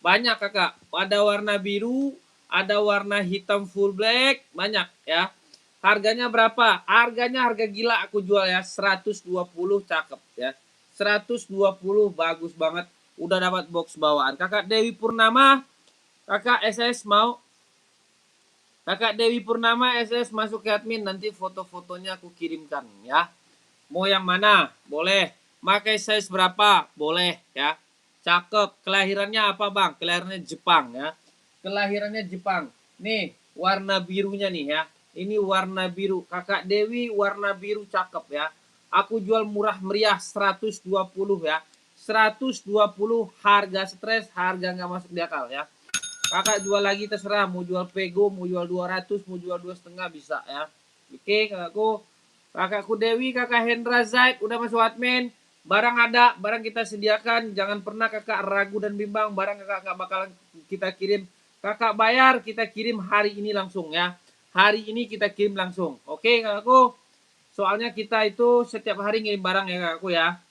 Banyak kakak. Ada warna biru, ada warna hitam full black, banyak ya. Harganya berapa? Harganya harga gila aku jual ya. 120 cakep ya. 120 bagus banget. Udah dapat box bawaan. Kakak Dewi Purnama, kakak SS mau? Kakak Dewi Purnama SS masuk ke admin, nanti foto-fotonya aku kirimkan ya. Mau yang mana? Boleh. Pakai size berapa? Boleh ya. Cakep. Kelahirannya apa bang? Kelahirannya Jepang ya. Kelahirannya Jepang. Nih warna birunya nih ya. Ini warna biru. Kakak Dewi warna biru cakep ya. Aku jual murah meriah 120 ya. 120 harga stres, harga nggak masuk di akal ya. Kakak jual lagi terserah, mau jual pego, mau jual 200, mau jual 2,5 bisa ya. Oke kakakku. Kakakku Dewi, kakak Hendra Zaid udah masuk admin. Barang ada, barang kita sediakan. Jangan pernah kakak ragu dan bimbang. Barang kakak nggak bakalan kita kirim. Kakak bayar, kita kirim hari ini langsung ya. Hari ini kita kirim langsung. Oke kakakku. Soalnya kita itu setiap hari ngirim barang ya kakakku ya.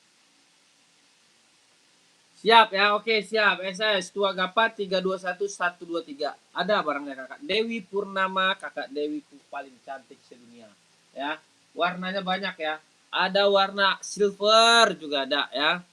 Siap ya, oke siap. SS Tua Gapat 321123. Ada barangnya kakak. Dewi Purnama, kakak Dewiku paling cantik sedunia. Ya, warnanya banyak ya. Ada warna silver juga ada ya.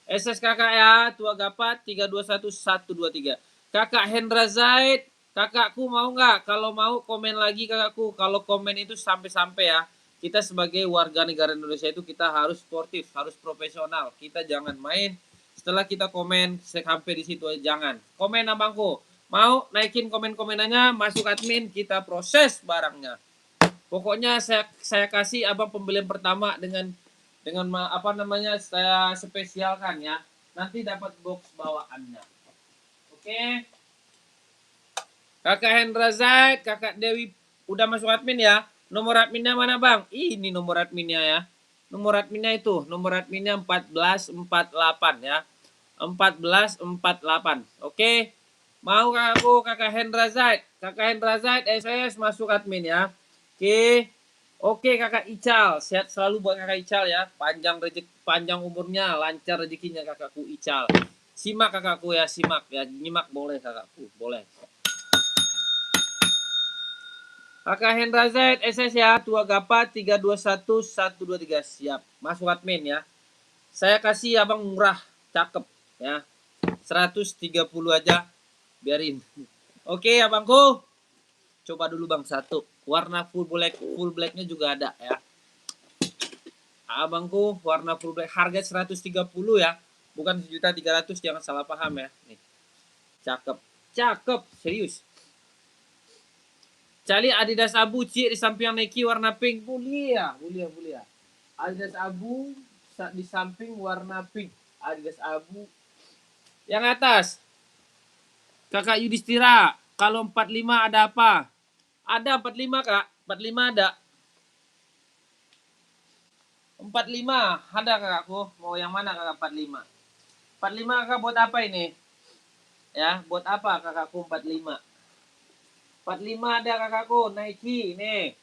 SS kakak ya, Tua Gapat 321123. Kakak Hendra Zaid, kakakku mau nggak? Kalau mau komen lagi kakakku. Kalau komen itu sampai-sampai ya. Kita sebagai warga negara Indonesia itu kita harus sportif, harus profesional. Kita jangan main setelah kita komen sampai di situ aja, jangan. Komen abangku. Mau naikin komen-komenannya, masuk admin, kita proses barangnya. Pokoknya saya kasih abang pembelian pertama dengan apa namanya saya spesialkan ya. Nanti dapat box bawaannya. Oke. Kakak Hendra Zaid, Kakak Dewi udah masuk admin ya. Nomor adminnya mana bang? Ini nomor adminnya ya. Nomor adminnya itu, nomor adminnya 1448 ya. 1448. Oke. Mau aku kakak Hendra Zaid. Kakak Hendra Zaid SS masuk admin ya. Oke. Oke kakak Ical. Sehat selalu buat kakak Ical ya. Panjang umurnya, lancar rezekinya kakakku Ical. Simak kakakku ya, simak ya. Nyimak boleh kakakku, boleh. Kakak Hendra Zaid SS ya, Tua Gapa 321123 siap. Masuk admin ya. Saya kasih abang murah, cakep ya. 130 aja biarin. Oke abangku. Coba dulu bang satu. Warna full blacknya juga ada ya. Abangku warna full black harga 130 ya. Bukan 1.300.000 jangan salah paham ya. Nih. Cakep. Cakep serius. Cari Adidas Abu Ci di samping Nike warna pink. Mulia. Adidas Abu di samping warna pink. Adidas Abu. Yang atas. Kakak Yudhistira. Kalau 45 ada apa? Ada 45 kak. 45 ada. 45 ada kakakku. Mau yang mana kakak 45? 45 kakak buat apa ini? Ya, buat apa kakakku 45? 45 ada kakakku. Nike nih.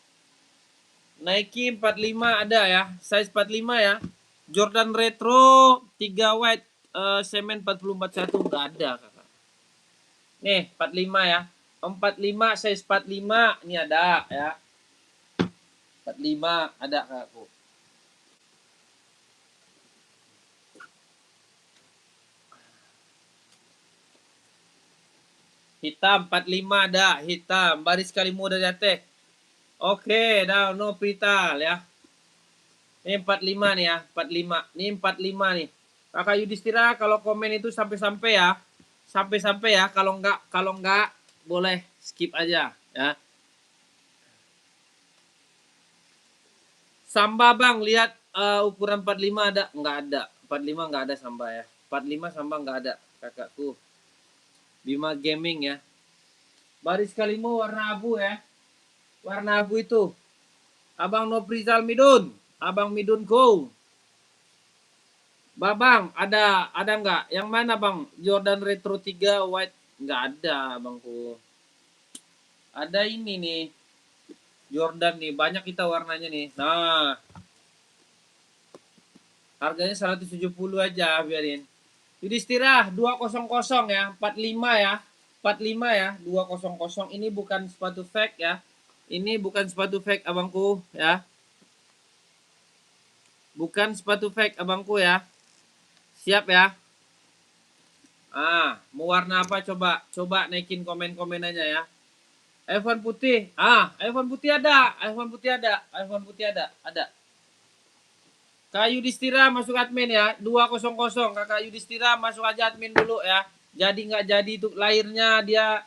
Nike 45 ada ya. Size 45 ya. Jordan Retro 3 white semen 441 enggak ada kakak. Nih 45 ya. 45 size 45 ini ada ya. 45 ada kakakku. Hitam 45 ada, hitam. Baris kali muda jateh. Oke, dah no prital ya. Ini 45 nih ya, 45. Ini 45 nih. Kakak Yudhistira kalau komen itu sampai-sampai ya. Sampai-sampai ya. Kalau enggak boleh skip aja ya. Samba bang, lihat ukuran 45 ada? Enggak ada. 45 enggak ada samba ya. 45 samba enggak ada kakakku. Bima Gaming ya. Baris kalimu warna abu ya. Warna abu itu. Abang Noprizal Midun. Abang Midun Go. Babang, ada nggak? Yang mana bang? Jordan Retro 3 White nggak ada bangku. Ada ini nih. Jordan nih, banyak kita warnanya nih. Nah, harganya 170 aja biarin. Yudhistira 200 ya, 45 ya. 45 ya, 200. Ini bukan sepatu fake ya. Ini bukan sepatu fake abangku ya. Bukan sepatu fake abangku ya. Siap ya. Mau warna apa coba? Coba naikin komen-komenannya ya. iPhone putih. iPhone putih ada. iPhone putih ada. iPhone putih ada. Ada. Kak Yudhistira masuk admin ya. 200. Kakak Yudhistira masuk aja admin dulu ya. Jadi nggak jadi itu lahirnya dia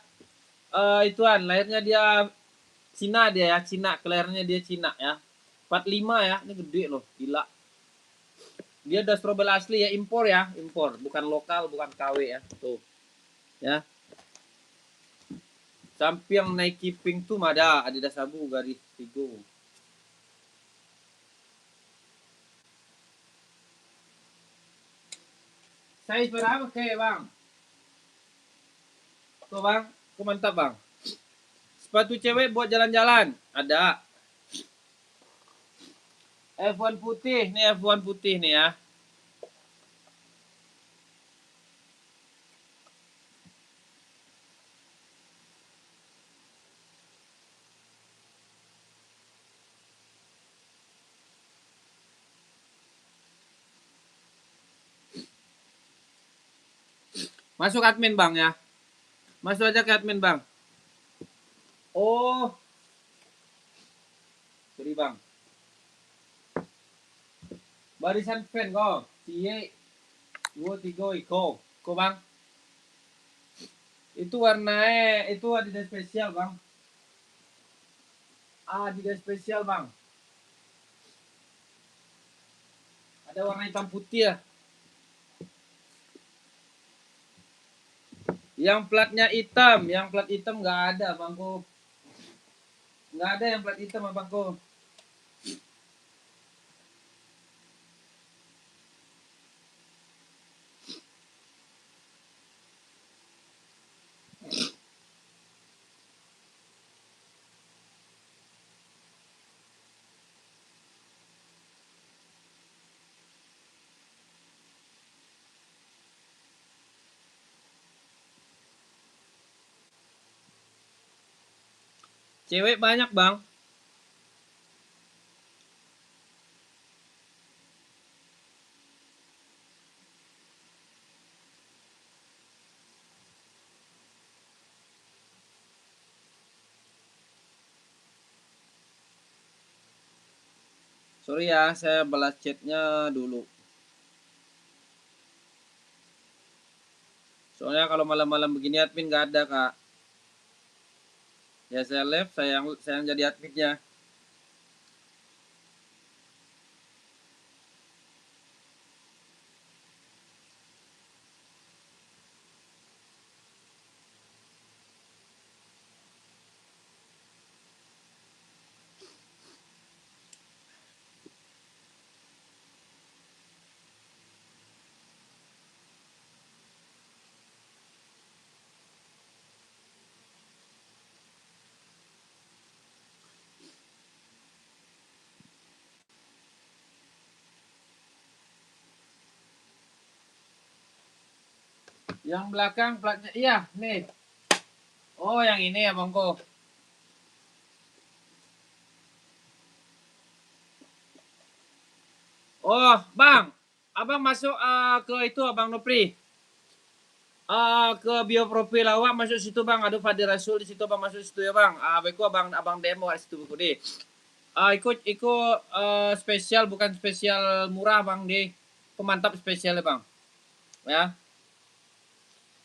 lahirnya dia Cina dia ya. Cina. Kelahirannya dia Cina ya. 45 ya. Ini gede loh. Gila. Dia udah strobel asli ya. Impor ya. Impor. Bukan lokal. Bukan KW ya. Tuh. Ya. Sampai yang Nike pink tuh ada Adidas Abu garis Vigo. Size berapa kayak bang? Tuh bang, aku mantap bang. Sepatu cewek buat jalan-jalan ada. F1 putih nih, F1 putih nih ya. Masuk admin bang ya. Masuk aja ke admin bang. Oh, sorry bang. Barisan fan kok. Cie, dua tiga iko. Kok bang? Itu warnanya itu Adidas spesial bang. Adidas spesial bang. Ada warna hitam putih ya. Yang plat hitam nggak ada bangku. Nggak ada yang plat hitam abangku. Cewek banyak bang. Sorry ya, saya balas chatnya dulu. Soalnya kalau malam-malam begini admin nggak ada kak. Ya saya live, saya yang jadi adminnya. Yang belakang platnya, iya nih. Oh yang ini ya bangku. Oh bang, abang masuk ke itu abang Nopri. Ke bio profil awak masuk situ bang. Aduh Fadil Rasul di situ bang, masuk situ ya bang. Beku abang demo di situ buku deh. Ikut spesial, bukan spesial murah bang deh. Pemantap spesial ya bang. Ya.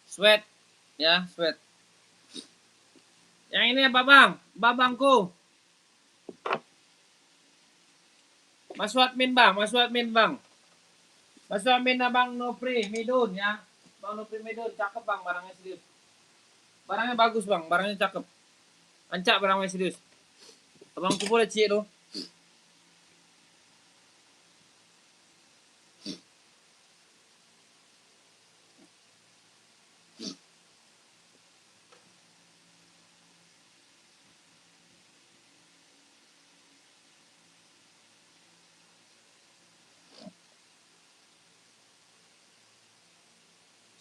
Sweat. Ya, sweat. Yang ini apa bang? Babangku. Masuk admin bang, masuk admin bang. Masuk admin abang Nopri Midun ya. Bang Nopri Midun, cakep bang barangnya serius. Barangnya bagus bang, barangnya cakep. Ancak barangnya serius. Abang kumpul boleh cik tuh.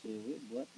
Cewek buat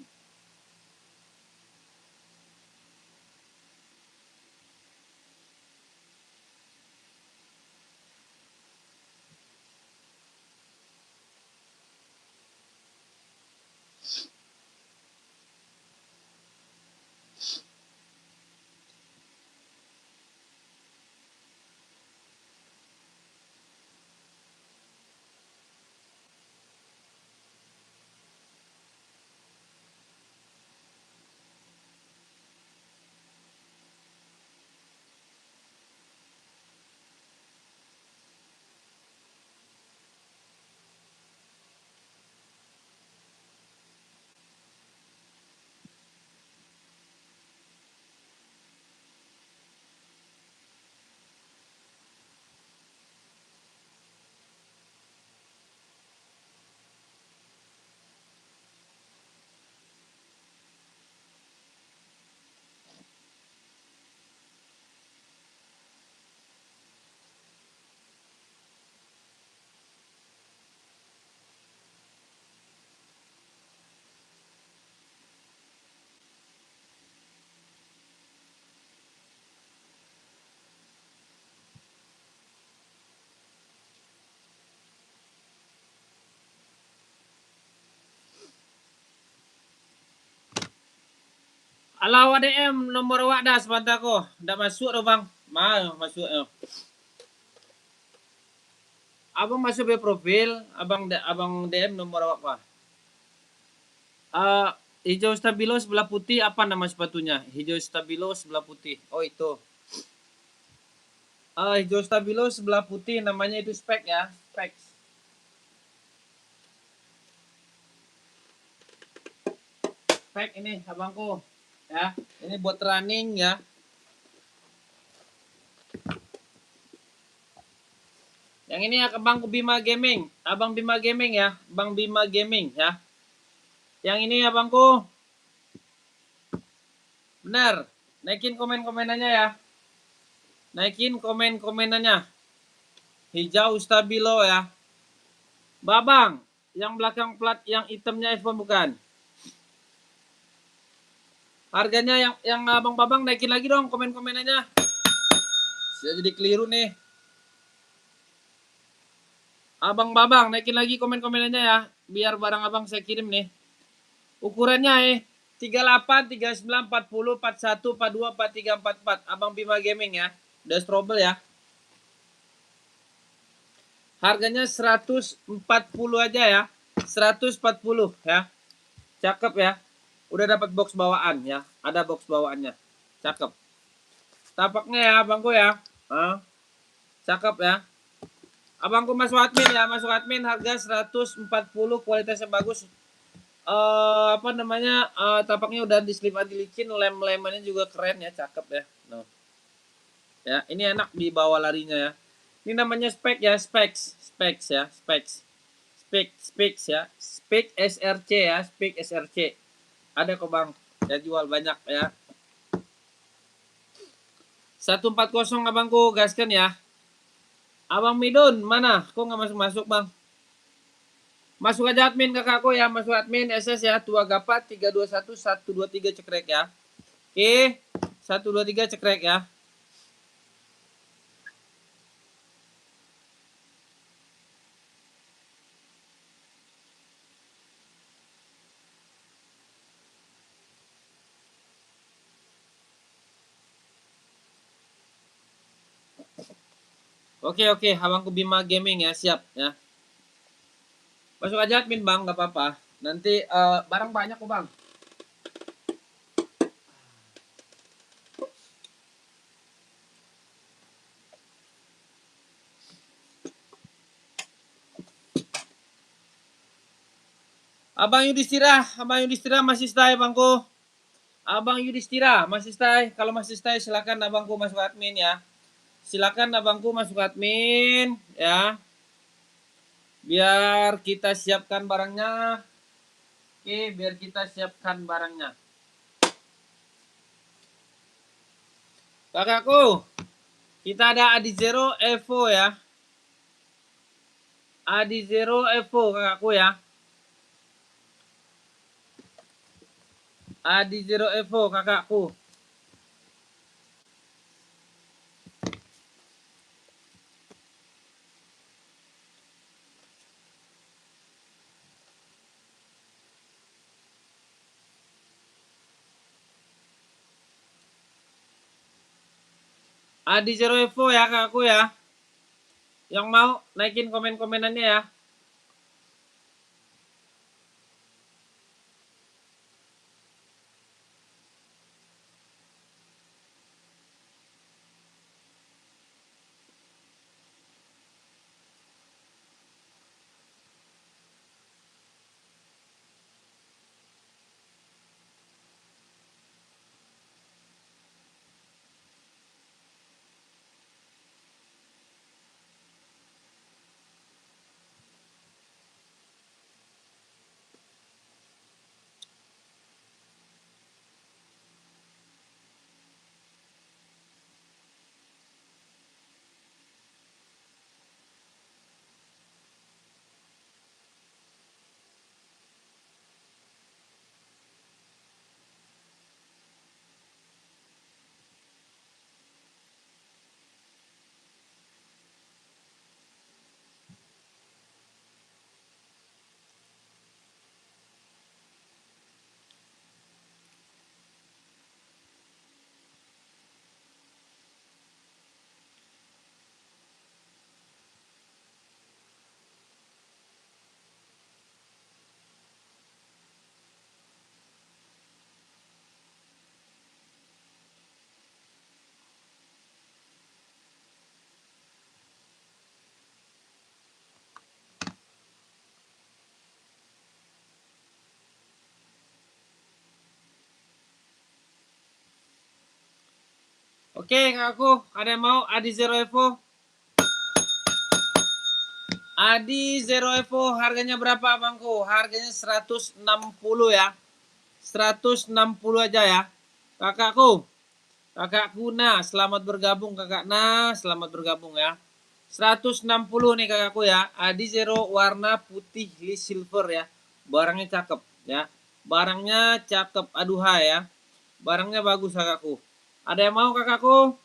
Alau ADM nomor awak dah sebentar ko. Dah masuk dah bang. Masuk. Abang masuk ke profil, abang DM nomor awak pak. Hijau stabilo sebelah putih, apa nama sepatunya? Hijau stabilo sebelah putih. Oh itu. Hijau stabilo sebelah putih, namanya itu spek ya, spek. Spek ini abangku, ya. Ini buat running ya. Yang ini ya abangku Bima Gaming, abang Bima Gaming ya, bang Bima Gaming ya. Yang ini abangku, benar. Naikin komen-komenannya ya. Naikin komen-komenannya. Hijau stabilo ya. Babang, yang belakang plat yang hitamnya iPhone bukan? Harganya yang abang babang naikin lagi dong komen-komenannya. Saya jadi keliru nih. Abang babang naikin lagi komen-komenannya ya. Biar barang abang saya kirim nih. Ukurannya 38, 39, 40, 41, 42, 43, 44. Abang Bima Gaming ya. Udah strobel ya. Harganya 140 aja ya. 140 ya. Cakep ya. Udah dapat box bawaan ya. Ada box bawaannya. Cakep. Tapaknya ya abangku ya. Cakep ya. Abangku masuk admin ya. Masuk admin harga 140, kualitasnya bagus. Apa namanya, tapaknya udah di slip anti licin, lem-lemannya juga keren ya, cakep ya. No. Ya, ini enak dibawa larinya ya. Ini namanya spek ya, specs ya, specs ya, spek SRC ya, spek SRC. Ada kok bang, saya jual banyak ya. 140 abangku, gaskan ya. Abang Midun mana? Kok nggak masuk bang? Masuk aja admin kakakku ya, masuk admin SS ya, Tua Gapat 321 123 cekrek ya. Oke, 123 cekrek ya. Oke, abangku Bima Gaming ya, siap ya. Masuk aja admin bang, nggak apa-apa. Nanti barang banyak kok bang. Abang Yudhistira masih stay bangku. Abang Yudhistira masih stay. Kalau masih stay silakan abangku masuk admin ya. Silakan abangku masuk admin ya. Biar kita siapkan barangnya. Oke, biar kita siapkan barangnya. Kakakku, kita ada Adi Zero Evo ya. Adi Zero Evo kakakku ya. Adi Zero Evo kakakku. Adi Zero Evo ya kakakku ya. Yang mau naikin komen-komenannya ya. Oke, kakakku, ada yang mau Adi Zero Evo? Adi Zero Evo harganya berapa bangku? Harganya 160 ya. 160 aja ya. Kakakku. Kakakku nah, selamat bergabung kakak. Nah, selamat bergabung ya. 160 nih kakakku ya. Adi Zero warna putih silver ya. Barangnya cakep ya. Barangnya cakep aduhai ya. Barangnya bagus kakakku. Ada yang mau kakakku?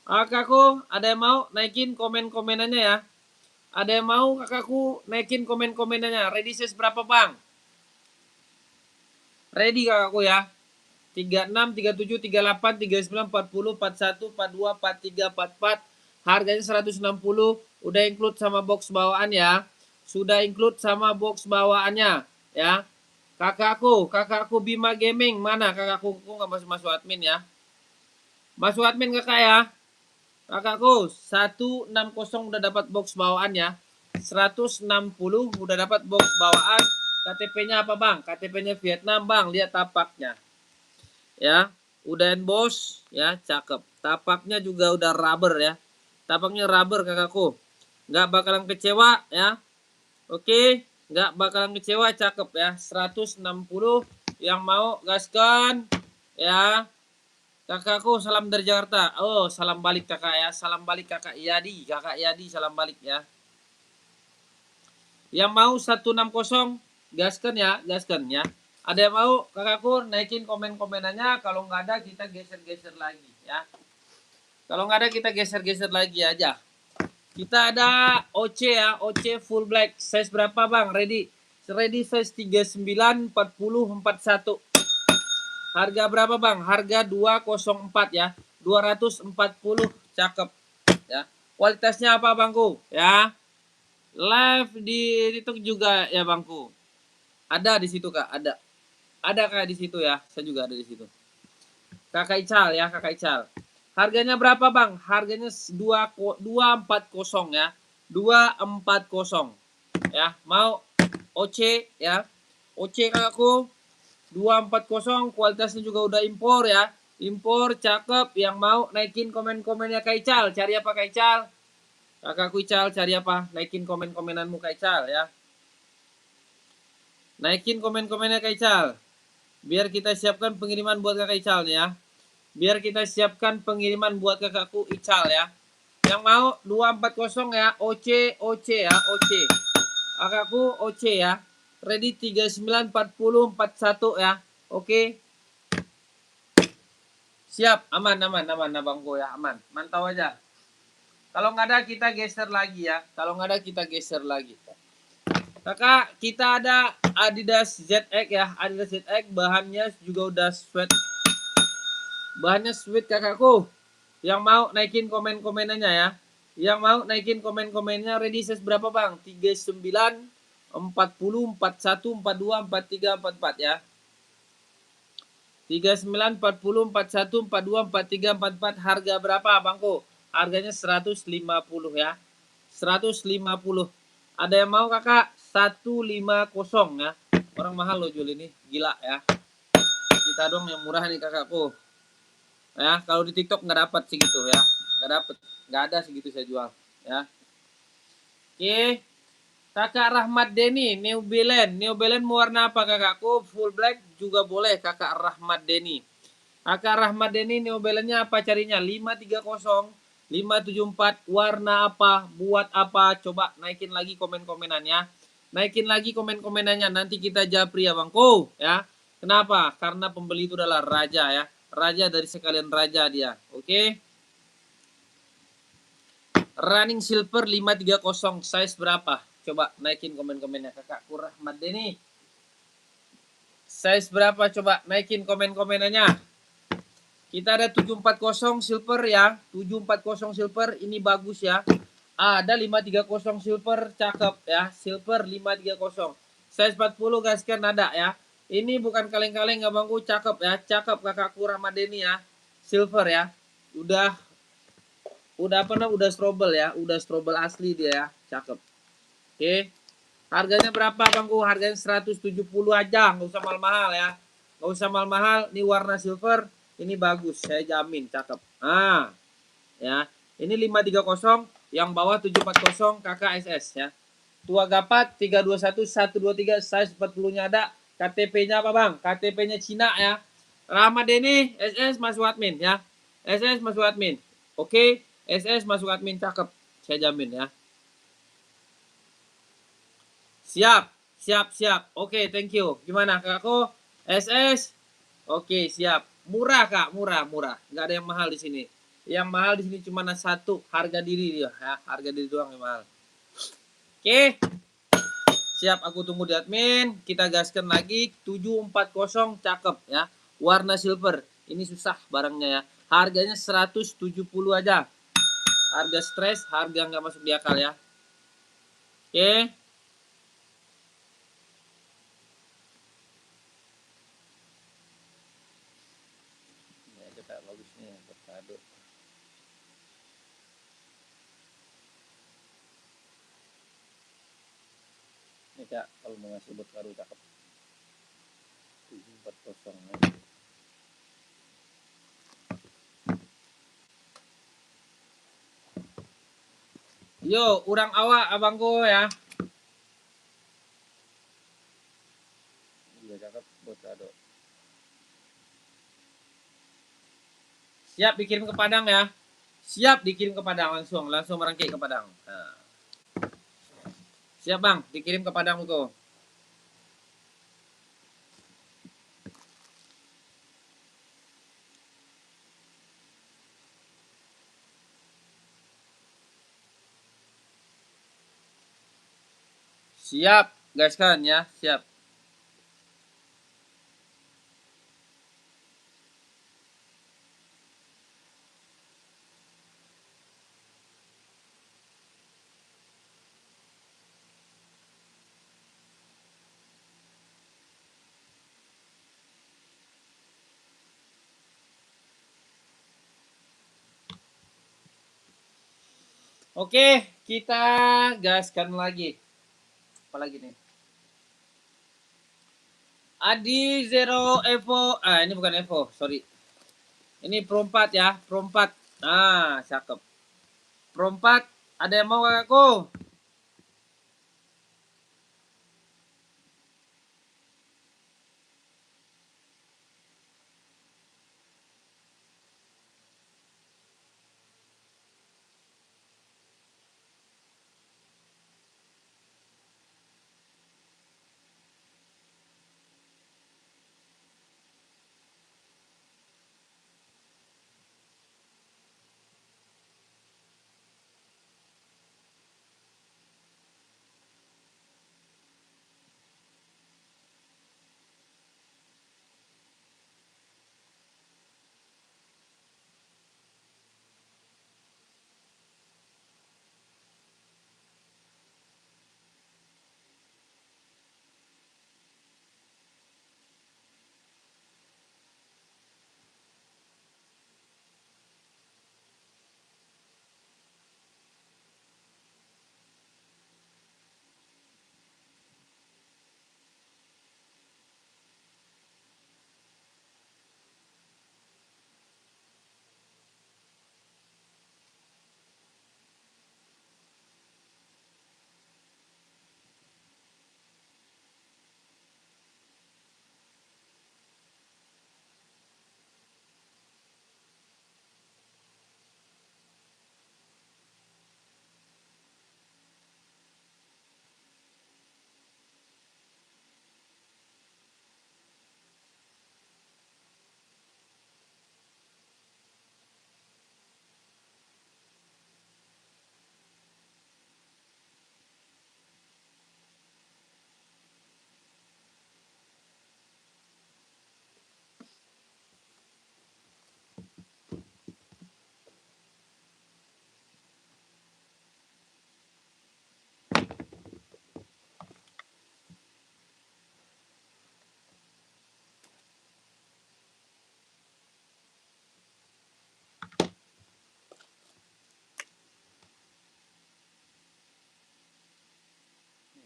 Kakakku, ada yang mau naikin komen-komenannya ya? Ada yang mau kakakku naikin komen-komenannya? Ready size berapa bang? Ready kakakku ya. 36, 37, 38, 39, 40, 41, 42, 43, 44. Harganya 160. Udah include sama box bawaan ya. Sudah include sama box bawaannya ya. Kakakku Bima Gaming. Mana kakakku? Aku nggak masuk admin ya. Masuk admin kakak ya. Kakakku 160 udah dapat box bawaan ya. 160 udah dapat box bawaan. KTP-nya apa bang? KTP-nya Vietnam bang. Lihat tapaknya. Ya, udah emboss ya, cakep. Tapaknya juga udah rubber ya. Tapaknya rubber kakakku. Nggak bakalan kecewa ya. Oke, nggak bakalan kecewa, cakep ya. 160 yang mau gaskan ya. Kakakku salam dari Jakarta. Oh, salam balik kakak ya. Salam balik kakak Yadi. Kakak Yadi salam balik ya. Yang mau 160 gaskan ya, gaskan ya. Ada yang mau kakakku naikin komen-komenannya. Kalau nggak ada kita geser-geser lagi ya. Kalau nggak ada kita geser-geser lagi aja. Kita ada OC ya, OC full black. Size berapa bang? Ready? Ready size 39, 40, 41. Harga berapa bang? Harga 204 ya. 240, cakep ya. Kualitasnya apa bangku? Ya. Live di TikTok juga ya bangku. Ada di situ kak, ada. Ada kak di situ ya. Saya juga ada di situ. Kakak Ical ya, kakak Ical. Harganya berapa bang? Harganya 240 ya. 240 ya. Mau OC ya. OC kakakku 240, kualitasnya juga udah impor ya. Impor cakep. Yang mau naikin komen-komennya Kak Ical. Cari apa Kak Ical? Kakakku Ical cari apa? Naikin komen-komenanmu Kak Ical ya. Naikin komen-komennya Kak Ical. Biar kita siapkan pengiriman buat Kakak Ical nih ya. Biar kita siapkan pengiriman buat kakakku Ical ya. Yang mau 240 ya. OC ya, OC. Kakakku OC ya. Ready 39, 40, 41 ya. Oke. Siap, aman abangku ya, aman. Mantau aja. Kalau nggak ada kita geser lagi ya. Kalau nggak ada kita geser lagi. Kakak, kita ada Adidas ZX ya. Adidas ZX bahannya juga udah sweat. Bahannya sweat kakakku. Yang mau naikin komen-komenannya ya. Yang mau naikin komen-komennya ready size berapa bang? 39, 40, 41, 42, 43, 44 ya. 39, 40, 41, 42, 43, 44. Harga berapa bangku? Harganya 150 ya. 150. Ada yang mau kakak? 150 ya. Orang mahal loh jual ini. Gila ya. Kita dong yang murah nih kakakku. Ya, kalau di TikTok nggak dapat segitu ya. Nggak dapat. Nggak ada segitu saya jual. Ya. Oke. Kakak Rahmat Denny, New Balance. New Balance mau warna apa kakakku? Full black juga boleh kakak Rahmat Denny. Kakak Rahmat Denny New Balance-nya apa carinya? 530, 574, warna apa? Buat apa? Coba naikin lagi komen-komenannya. Naikin lagi komen-komenannya. Nanti kita japri ya bangku. Ya. Kenapa? Karena pembeli itu adalah raja ya. Raja dari sekalian raja dia. Oke. Running silver 530 size berapa? Coba naikin komen-komennya kakakku Rahmat Denny. Size berapa? Coba naikin komen-komenannya. Kita ada 740 silver ya. 740 silver ini bagus ya. Ada 530 silver cakep ya. Silver 530. Size 40 gaskan ada ya. Ini bukan kaleng-kaleng abangku, cakep ya. Cakep kakakku Rahmat Denny ya. Silver ya. Udah apa namanya? Udah strobel ya. Udah strobel asli dia ya. Cakep. Oke. Harganya berapa bangku? Harganya 170 aja. Nggak usah mahal-mahal ya. Nggak usah mahal-mahal. Ini warna silver. Ini bagus, saya jamin cakep. Ah, ya. Ini 530, yang bawah 740 KKSS ya. Tua Gapat 321 123 size 40-nya ada. KTP-nya apa, Bang? KTP-nya Cina ya. Rahmat Deni, SS masuk admin ya. SS masuk admin. Oke, SS masuk admin cakep. Saya jamin ya. Siap, siap. Oke, thank you. Gimana, Kakku? SS? Oke, siap. Murah, Kak, murah. Nggak ada yang mahal di sini. Yang mahal di sini cuma satu, harga diri dia ya. Harga diri doang yang mahal. Oke. Siap, aku tunggu di admin. Kita gaskan lagi 740 cakep ya. Warna silver. Ini susah barangnya ya. Harganya 170 aja. Harga stres, harga nggak masuk di akal ya. Oke. Ini aja Kak, bagus nih berkado. Ini Kak, kalau mau ngasih berkado cakep. 740 ya. Yo, urang awak abangku ya. Iya cakep buat kado. Siap dikirim ke Padang ya. Siap dikirim ke Padang langsung merangkai ke Padang. Nah. Siap Bang, dikirim ke Padang itu. Siap, guys kan ya, siap. Oke, kita gaskan lagi. Apalagi nih? Adi Zero Evo, ini bukan Evo, sorry. Ini Pro 4 ya, Pro 4. Nah, cakep. Pro 4, ada yang mau kakakku?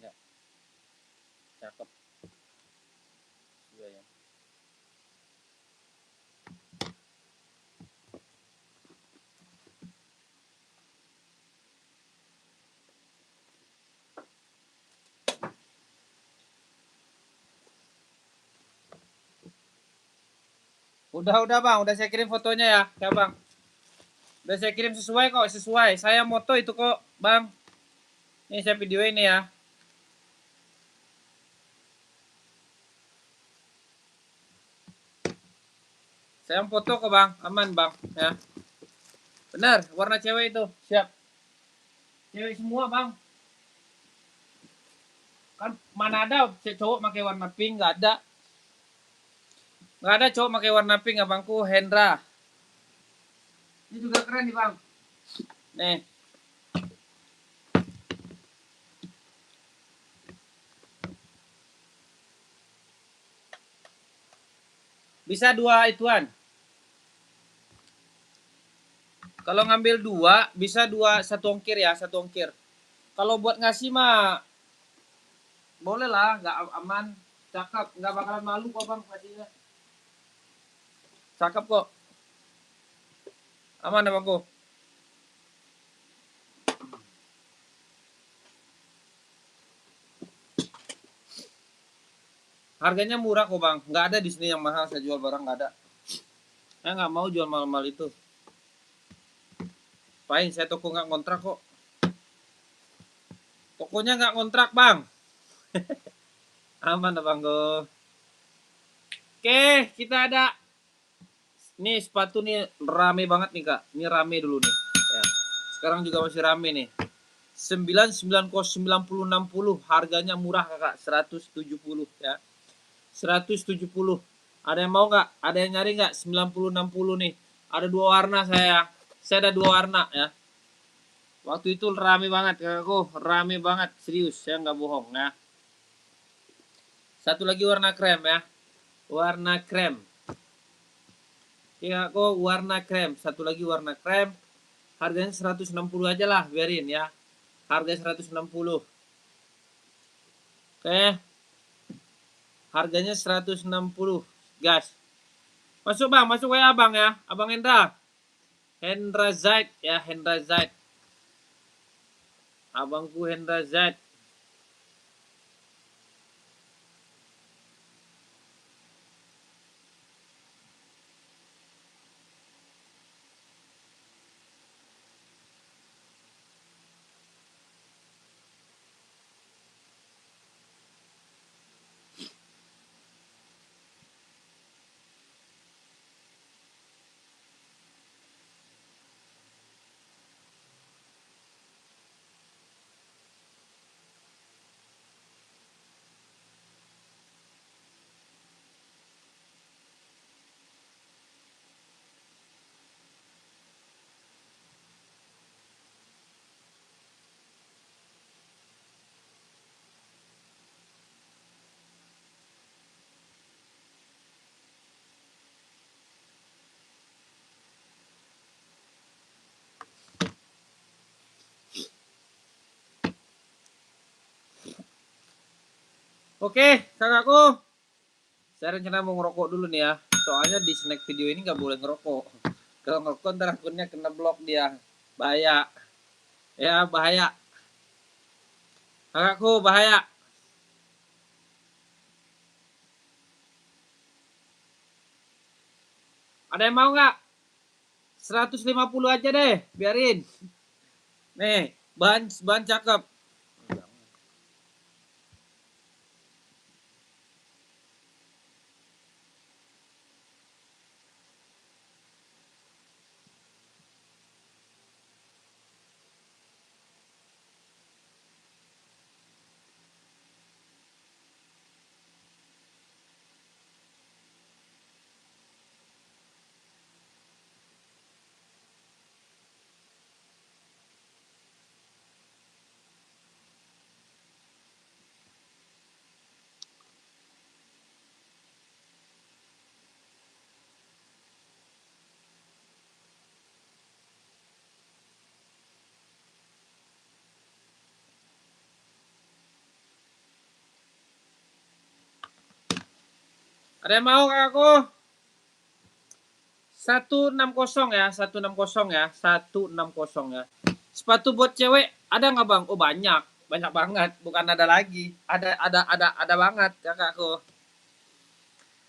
Enggak, cakep. Juga ya. Udah bang, udah saya kirim fotonya ya bang. Udah saya kirim sesuai kok, sesuai. Saya moto itu kok bang. Ini saya video ini ya. Saya foto kok bang, aman bang ya. Benar, warna cewek itu, siap. Cewek semua bang. Kan mana ada cowok pakai warna pink, nggak ada. Nggak ada cowok pakai warna pink abangku, Hendra. Ini juga keren nih bang. Nih. Bisa 2 ituan. Kalau ngambil 2, bisa 2 1 ongkir ya, 1 ongkir. Kalau buat ngasih mah boleh lah, nggak aman, cakep, nggak bakalan malu kok bang ngasihnya. Cakep kok. Aman abangku. Harganya murah kok bang, nggak ada di sini yang mahal saya jual barang, nggak ada. Saya nggak mau jual mahal-mahal itu. Paling saya toko nggak ngontrak kok. Tokonya nggak ngontrak bang. Aman abangku. Oke, kita ada. Nih sepatu nih rame banget nih kak. Ini rame dulu nih. Ya. Sekarang juga masih rame nih. 990 harganya murah kakak, 170 ya. 170. Ada yang mau nggak? Ada yang nyari nggak? 90-60 nih. Ada 2 warna saya. Saya ada 2 warna ya. Waktu itu rame banget kakakku, rame banget serius, saya nggak bohong ya. Satu lagi warna krem ya. Warna krem. Ya kok warna krem. Satu lagi warna krem. Harganya 160 aja lah, biarin ya. Harga 160. Oke. Harganya 160, gas. Masuk bang, masuk WA bang ya. Abang Hendra. Hendra Zaid ya, Hendra Zaid. Abangku Hendra Zaid. Oke, kakakku. Saya rencana mau ngerokok dulu nih ya. Soalnya di snack video ini nggak boleh ngerokok. Kalau ngerokok ntar akunnya kena blok dia. Bahaya. Ya, bahaya. Kakakku, bahaya. Ada yang mau nggak? 150 aja deh, biarin. Nih, bahan cakep. Ada yang mau kakakku? 160 ya, 160 ya, 160 ya. Sepatu buat cewek ada nggak bang? Oh banyak, banyak banget. Bukan ada lagi, ada banget kakakku.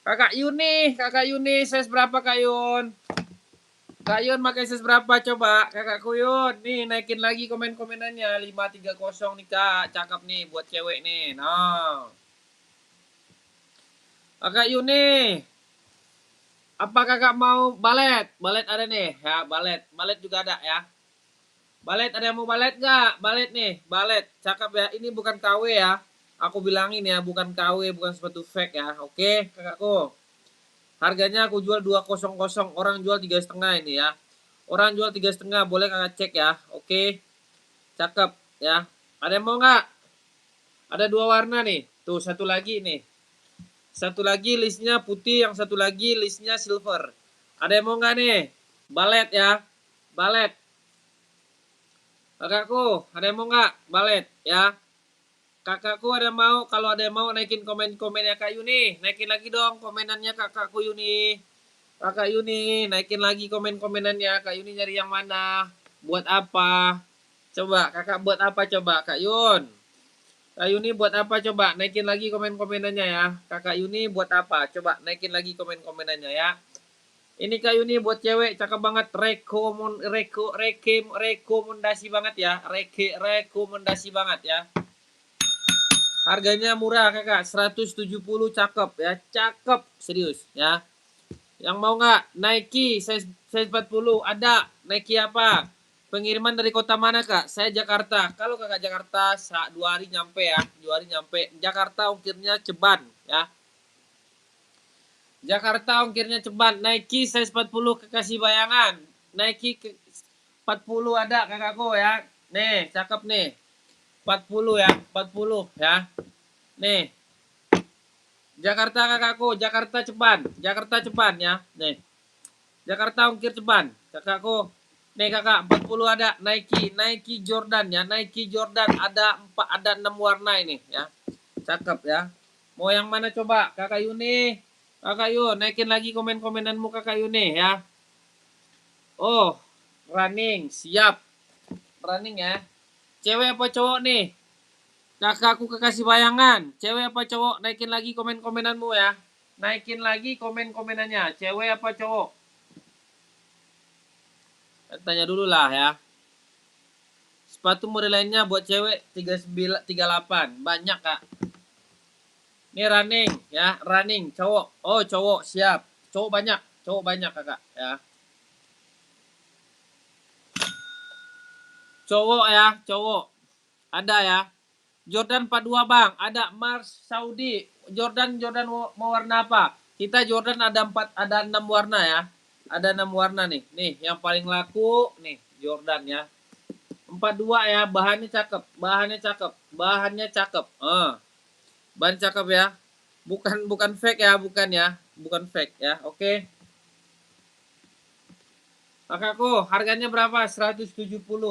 Kakak Yuni, size berapa Kak Yun? Kak Yun pakai size berapa coba? Kakak Yun, nih naikin lagi komen-komenannya 530 nih Kak, cakep nih buat cewek nih. Nah. Kakak Yuni, apa kakak mau balet? Balet ada nih, ya balet. Balet juga ada ya. Balet ada yang mau balet nggak? Balet nih, balet. Cakep ya. Ini bukan KW ya. Aku bilangin ya, bukan KW, bukan sepatu fake ya. Oke, kakakku. Harganya aku jual 200, orang jual 3,5 ini ya. Orang jual 3,5, boleh kakak cek ya. Oke, cakep ya. Ada yang mau nggak? Ada 2 warna nih. Tuh, satu lagi nih. Satu lagi listnya putih, yang satu lagi listnya silver. Ada yang mau nggak nih? Balet ya. Balet. Kakakku, ada yang mau nggak? Balet ya. Kakakku ada yang mau, kalau ada yang mau naikin komen-komennya Kak Yuni. Naikin lagi dong komenannya kakakku Yuni. Kakak Yuni, naikin lagi komen-komenannya. Kak Yuni nyari yang mana? Buat apa? Coba, kakak buat apa coba, Kak Yun? Kak Yuni buat apa coba? Naikin lagi komen-komenannya ya. Kakak Yuni buat apa? Coba naikin lagi komen-komenannya ya. Ini Kak Yuni buat cewek cakep banget. Rekomendasi banget ya. Rekomendasi banget ya. Harganya murah kakak, 170 cakep ya. Cakep, serius ya. Yang mau nggak? Nike size 40 ada. Nike apa? Pengiriman dari kota mana kak? Saya Jakarta. Kalau kakak Jakarta 2 hari nyampe ya. 2 hari nyampe. Jakarta ongkirnya ceban ya. Jakarta ongkirnya ceban. Nike size 40 kekasih bayangan. Nike 40 ada kakakku ya. Nih, cakep nih. 40 ya, 40 ya. Nih. Jakarta kakakku, Jakarta ceban. Jakarta ceban ya. Nih. Jakarta ongkir ceban. Kakakku. Nih kakak, 40 ada Nike, Nike Jordan ya. Nike Jordan ada 6 warna ini ya. Cakep ya. Mau yang mana coba? Kakak Yuni. Kakak Yun, naikin lagi komen-komenanmu Kakak Yuni ya. Oh, running, siap. Running ya. Cewek apa cowok nih? Kakakku kekasih bayangan. Cewek apa cowok? Naikin lagi komen-komenanmu ya. Naikin lagi komen-komenannya. Cewek apa cowok? Tanya dulu lah ya. Sepatu model lainnya buat cewek 39, 38. Banyak kak. Ini running ya. Running cowok. Oh cowok siap. Cowok banyak. Cowok banyak kakak ya. Cowok ya. Cowok. Ada ya. Jordan 42 bang. Ada Mars Saudi. Jordan mau warna apa? Kita Jordan ada 6 warna ya. Ada 6 warna nih. Nih yang paling laku nih Jordan ya. 42 ya, bahannya cakep. Bahannya cakep. Bahannya cakep. Bahan cakep ya. Bukan fake ya, bukan ya. Bukan fake ya. Oke. Kakakku, harganya berapa? 170.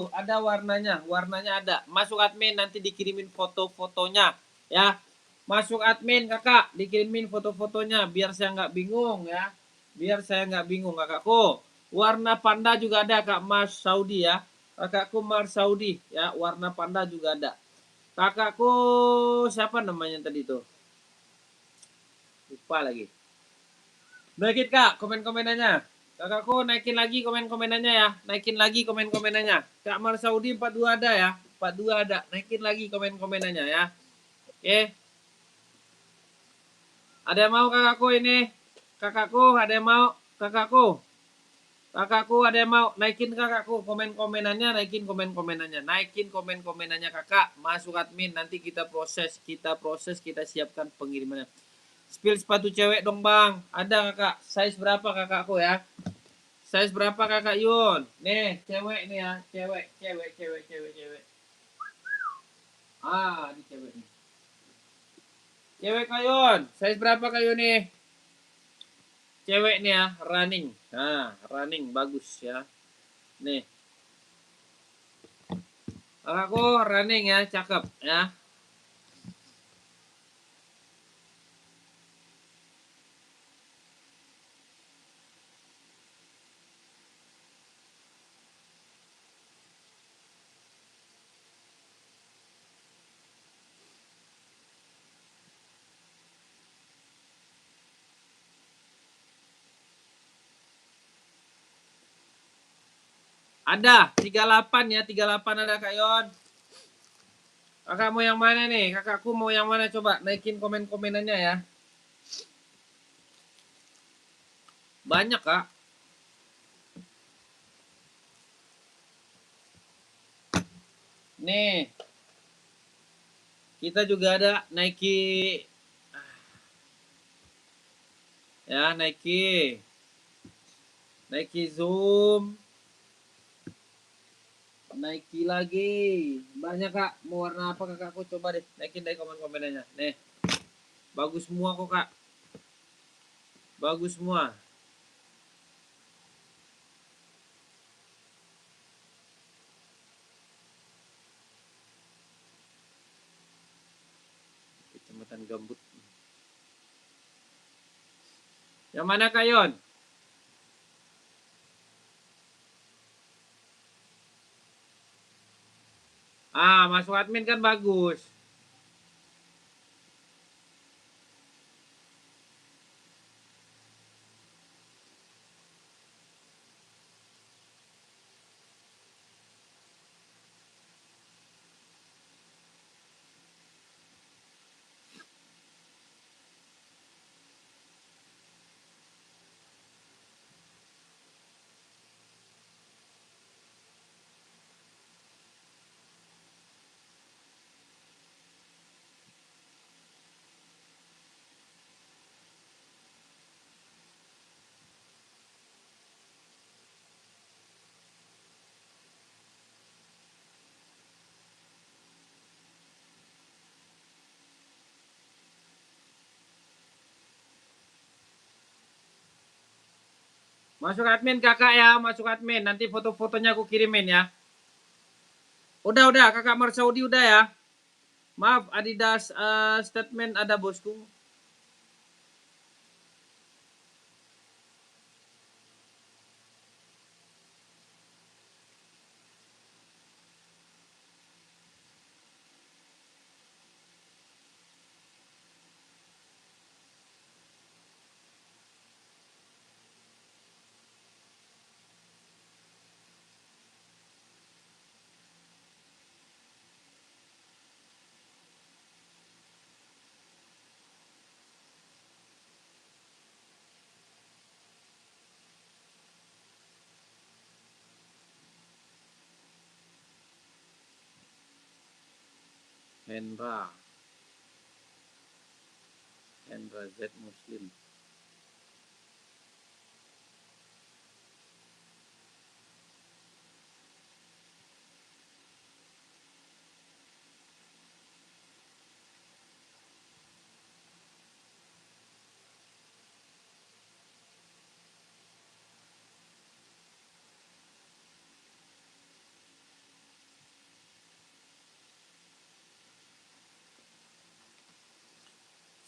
Ada warnanya. Warnanya ada. Masuk admin nanti dikirimin foto-fotonya ya. Masuk admin kakak, dikirimin foto-fotonya biar saya nggak bingung ya. Biar saya nggak bingung kakakku. Warna panda juga ada kak Mas Saudi ya. Kakakku Mas Saudi ya, warna panda juga ada. Kakakku siapa namanya tadi tuh? Lupa lagi. Naikin kak komen-komenannya. Kakakku naikin lagi komen-komenannya ya. Naikin lagi komen-komenannya. Kak Mar Saudi 42 ada ya. 42 ada. Naikin lagi komen-komenannya ya. Oke. Ada yang mau kakakku ini? Kakakku ada yang mau? Kakakku. Kakakku ada yang mau? Naikin kakakku komen-komenannya. Naikin komen-komenannya. Naikin komen-komenannya kakak. Masuk admin. Nanti kita proses. Kita siapkan pengirimannya. Spill sepatu cewek dong bang. Ada kakak. Size berapa kakakku ya? Size berapa kakak Yun? Nih, cewek nih ya. Cewek. Ini cewek nih. Cewek Kak Yun. Size berapa Kak Yun nih? Cewek nih ya, running. Nah, running bagus ya. Nih. Kakakku running ya, cakep ya. Ada 38 ya, 38 ada Kak Yon. Kakak mau yang mana nih? Kakakku mau yang mana, coba naikin komen-komenannya ya. Banyak Kak. Nih. Kita juga ada Nike. Ya, Nike. Nike Zoom. Nike lagi. Banyak Kak. Mau warna apa kakakku, coba deh naikin dari komen-komenannya. Nih. Bagus semua kok Kak. Bagus semua. Kecamatan Gambut. Yang mana Kak Yon? Ah, masuk admin kan bagus. Masuk admin kakak ya, masuk admin. Nanti foto-fotonya aku kirimin ya. Udah, kakak Marsaudi udah ya. Maaf, Adidas statement ada bosku. Hendra Z Muslim.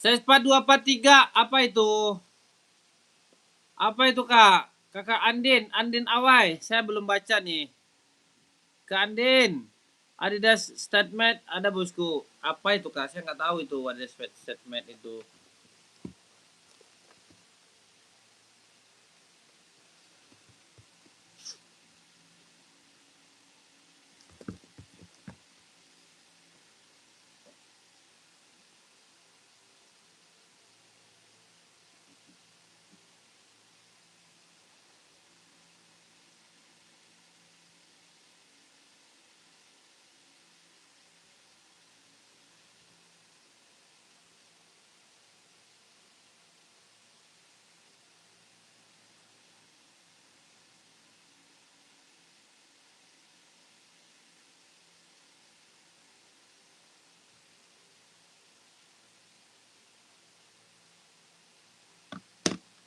Sespa 243, apa itu? Apa itu Kak? Kakak Andin Awai. Saya belum baca nih. Kak Andin. Adidas statement ada bosku. Apa itu Kak? Saya nggak tahu itu Adidas statement itu.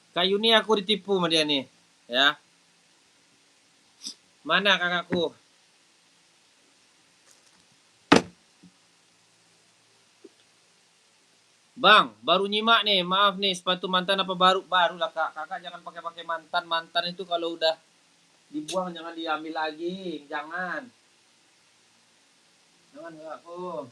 Kak Yuni aku ditipu sama dia nih. Ya. Mana kakakku? Bang, baru nyimak nih. Maaf nih, sepatu mantan apa baru? Baru lah Kak. Kakak jangan pakai mantan. Mantan itu kalau udah dibuang jangan diambil lagi. Jangan. Jangan kakakku.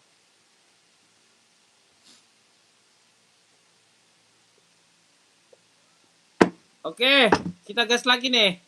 Oke, kita gas lagi nih.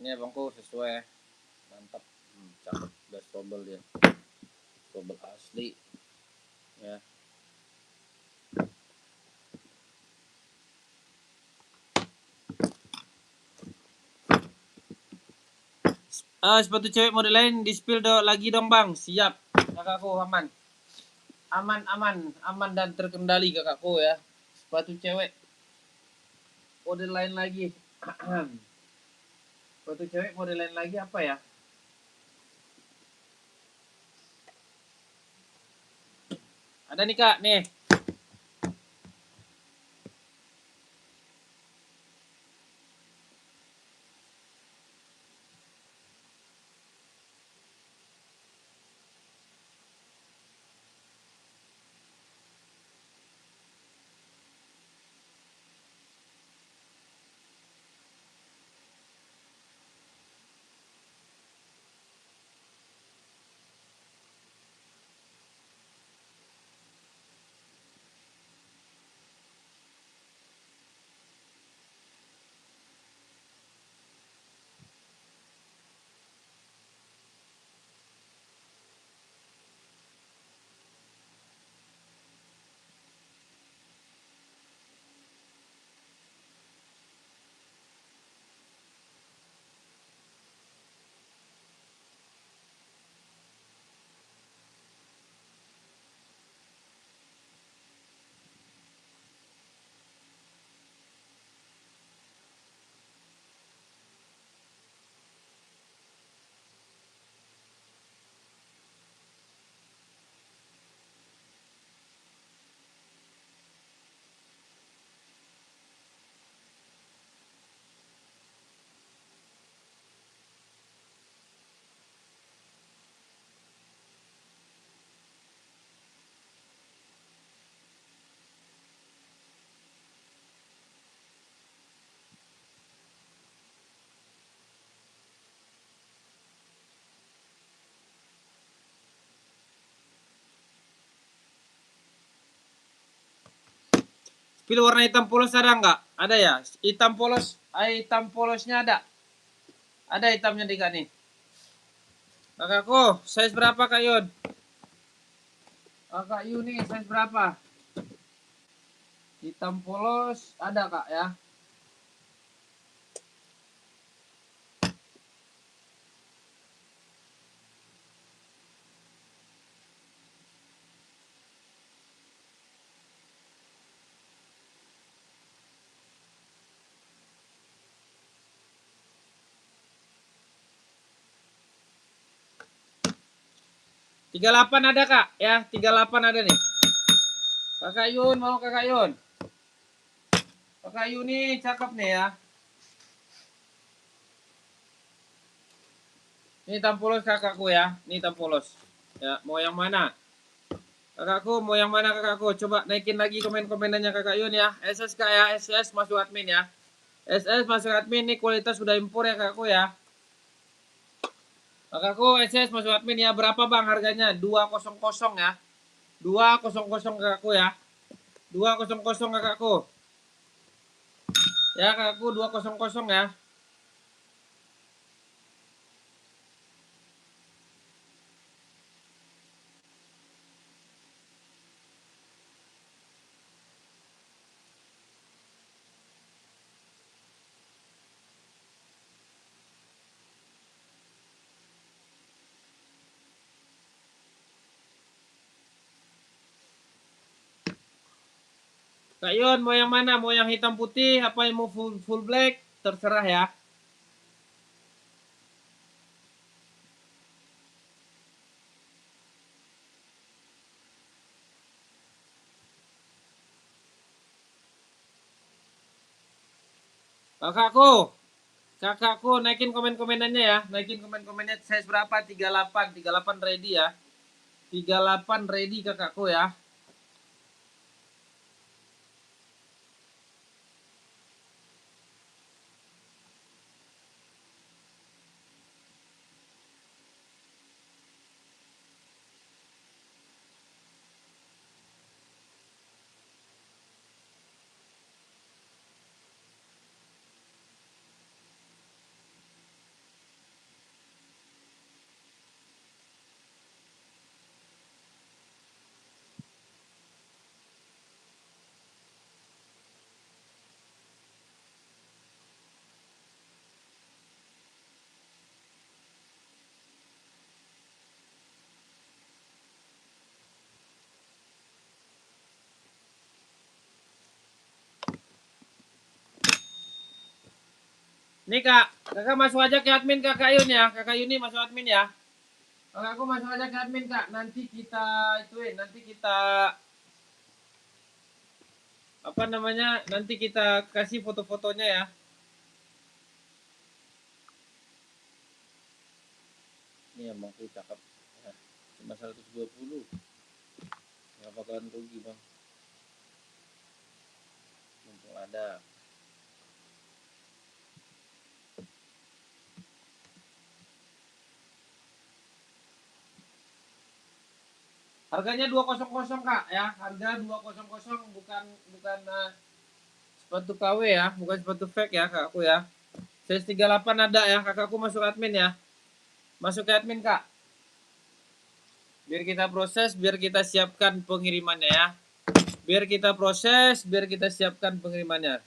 Ini abangku sesuai, mantap. Cakep, udah trouble dia, trouble asli ya. Sepatu cewek model lain di spill lagi dong bang. Siap kakakku, aman aman aman aman dan terkendali kakakku ya. Sepatu cewek model lain lagi. Sepatu cewek model lain lagi apa ya? Ada nih kak nih. Spill warna hitam polos ada nggak? Ada ya? Hitam polos, hitam polosnya ada. Ada hitamnya di kak nih. Kakakku, size berapa kak Yun? Kakak Yun nih, size berapa? Hitam polos ada kak ya. 38 ada kak ya, 38 ada nih. Kakak Yun, mau kakak Yun? Kakak Yun nih cakep nih ya. Ini hitam polos kakakku ya, ini hitam polos. Ya, mau yang mana? Kakakku, mau yang mana kakakku? Coba naikin lagi komen-komenannya kakak Yun ya. SS kak ya, SS masuk admin ya. SS masuk admin, nih kualitas sudah impor ya kakakku ya. Kakakku, SS masuk admin ya. Berapa bang harganya? 200 ya. 200 kakakku ya. 200 kakakku. Ya kakakku 200 ya. Kak Yon, mau yang mana? Mau yang hitam putih apa yang mau full black? Terserah ya. Kakakku naikin komen-komenannya ya. Naikin komen-komennya size berapa? 38, 38 ready ya. 38 ready kakakku ya. Nih kak, kakak masuk aja ke admin kakak Yun ya, kakak Yuni masuk admin ya. Kakakku masuk aja ke admin kak, nanti kita ituin, nanti kita apa namanya, nanti kita kasih foto-fotonya ya. Ini abangku cakep, nah, cuma 120, nggak bakalan rugi bang, mumpung ada. Harganya 200 kak ya, harga 200, bukan bukan sepatu KW ya, bukan sepatu fake ya kakakku ya. Size 38 ada ya, kakakku masuk admin ya. Masuk ke admin kak. Biar kita proses, biar kita siapkan pengirimannya ya. Biar kita proses, biar kita siapkan pengirimannya.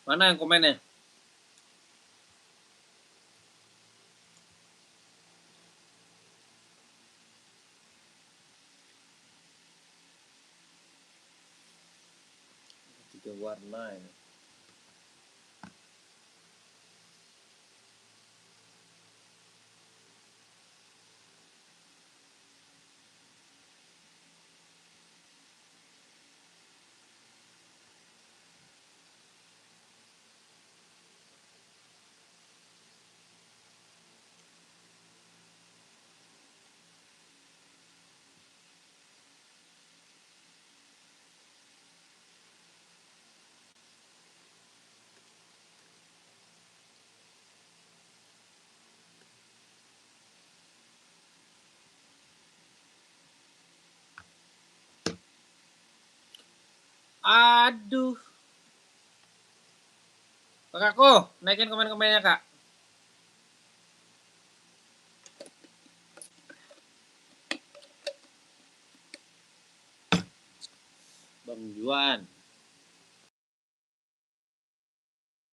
Mana yang komennya? Tiga warna ini. Aduh. Kakakku, naikin komen-komennya, Kak. Bang Juan.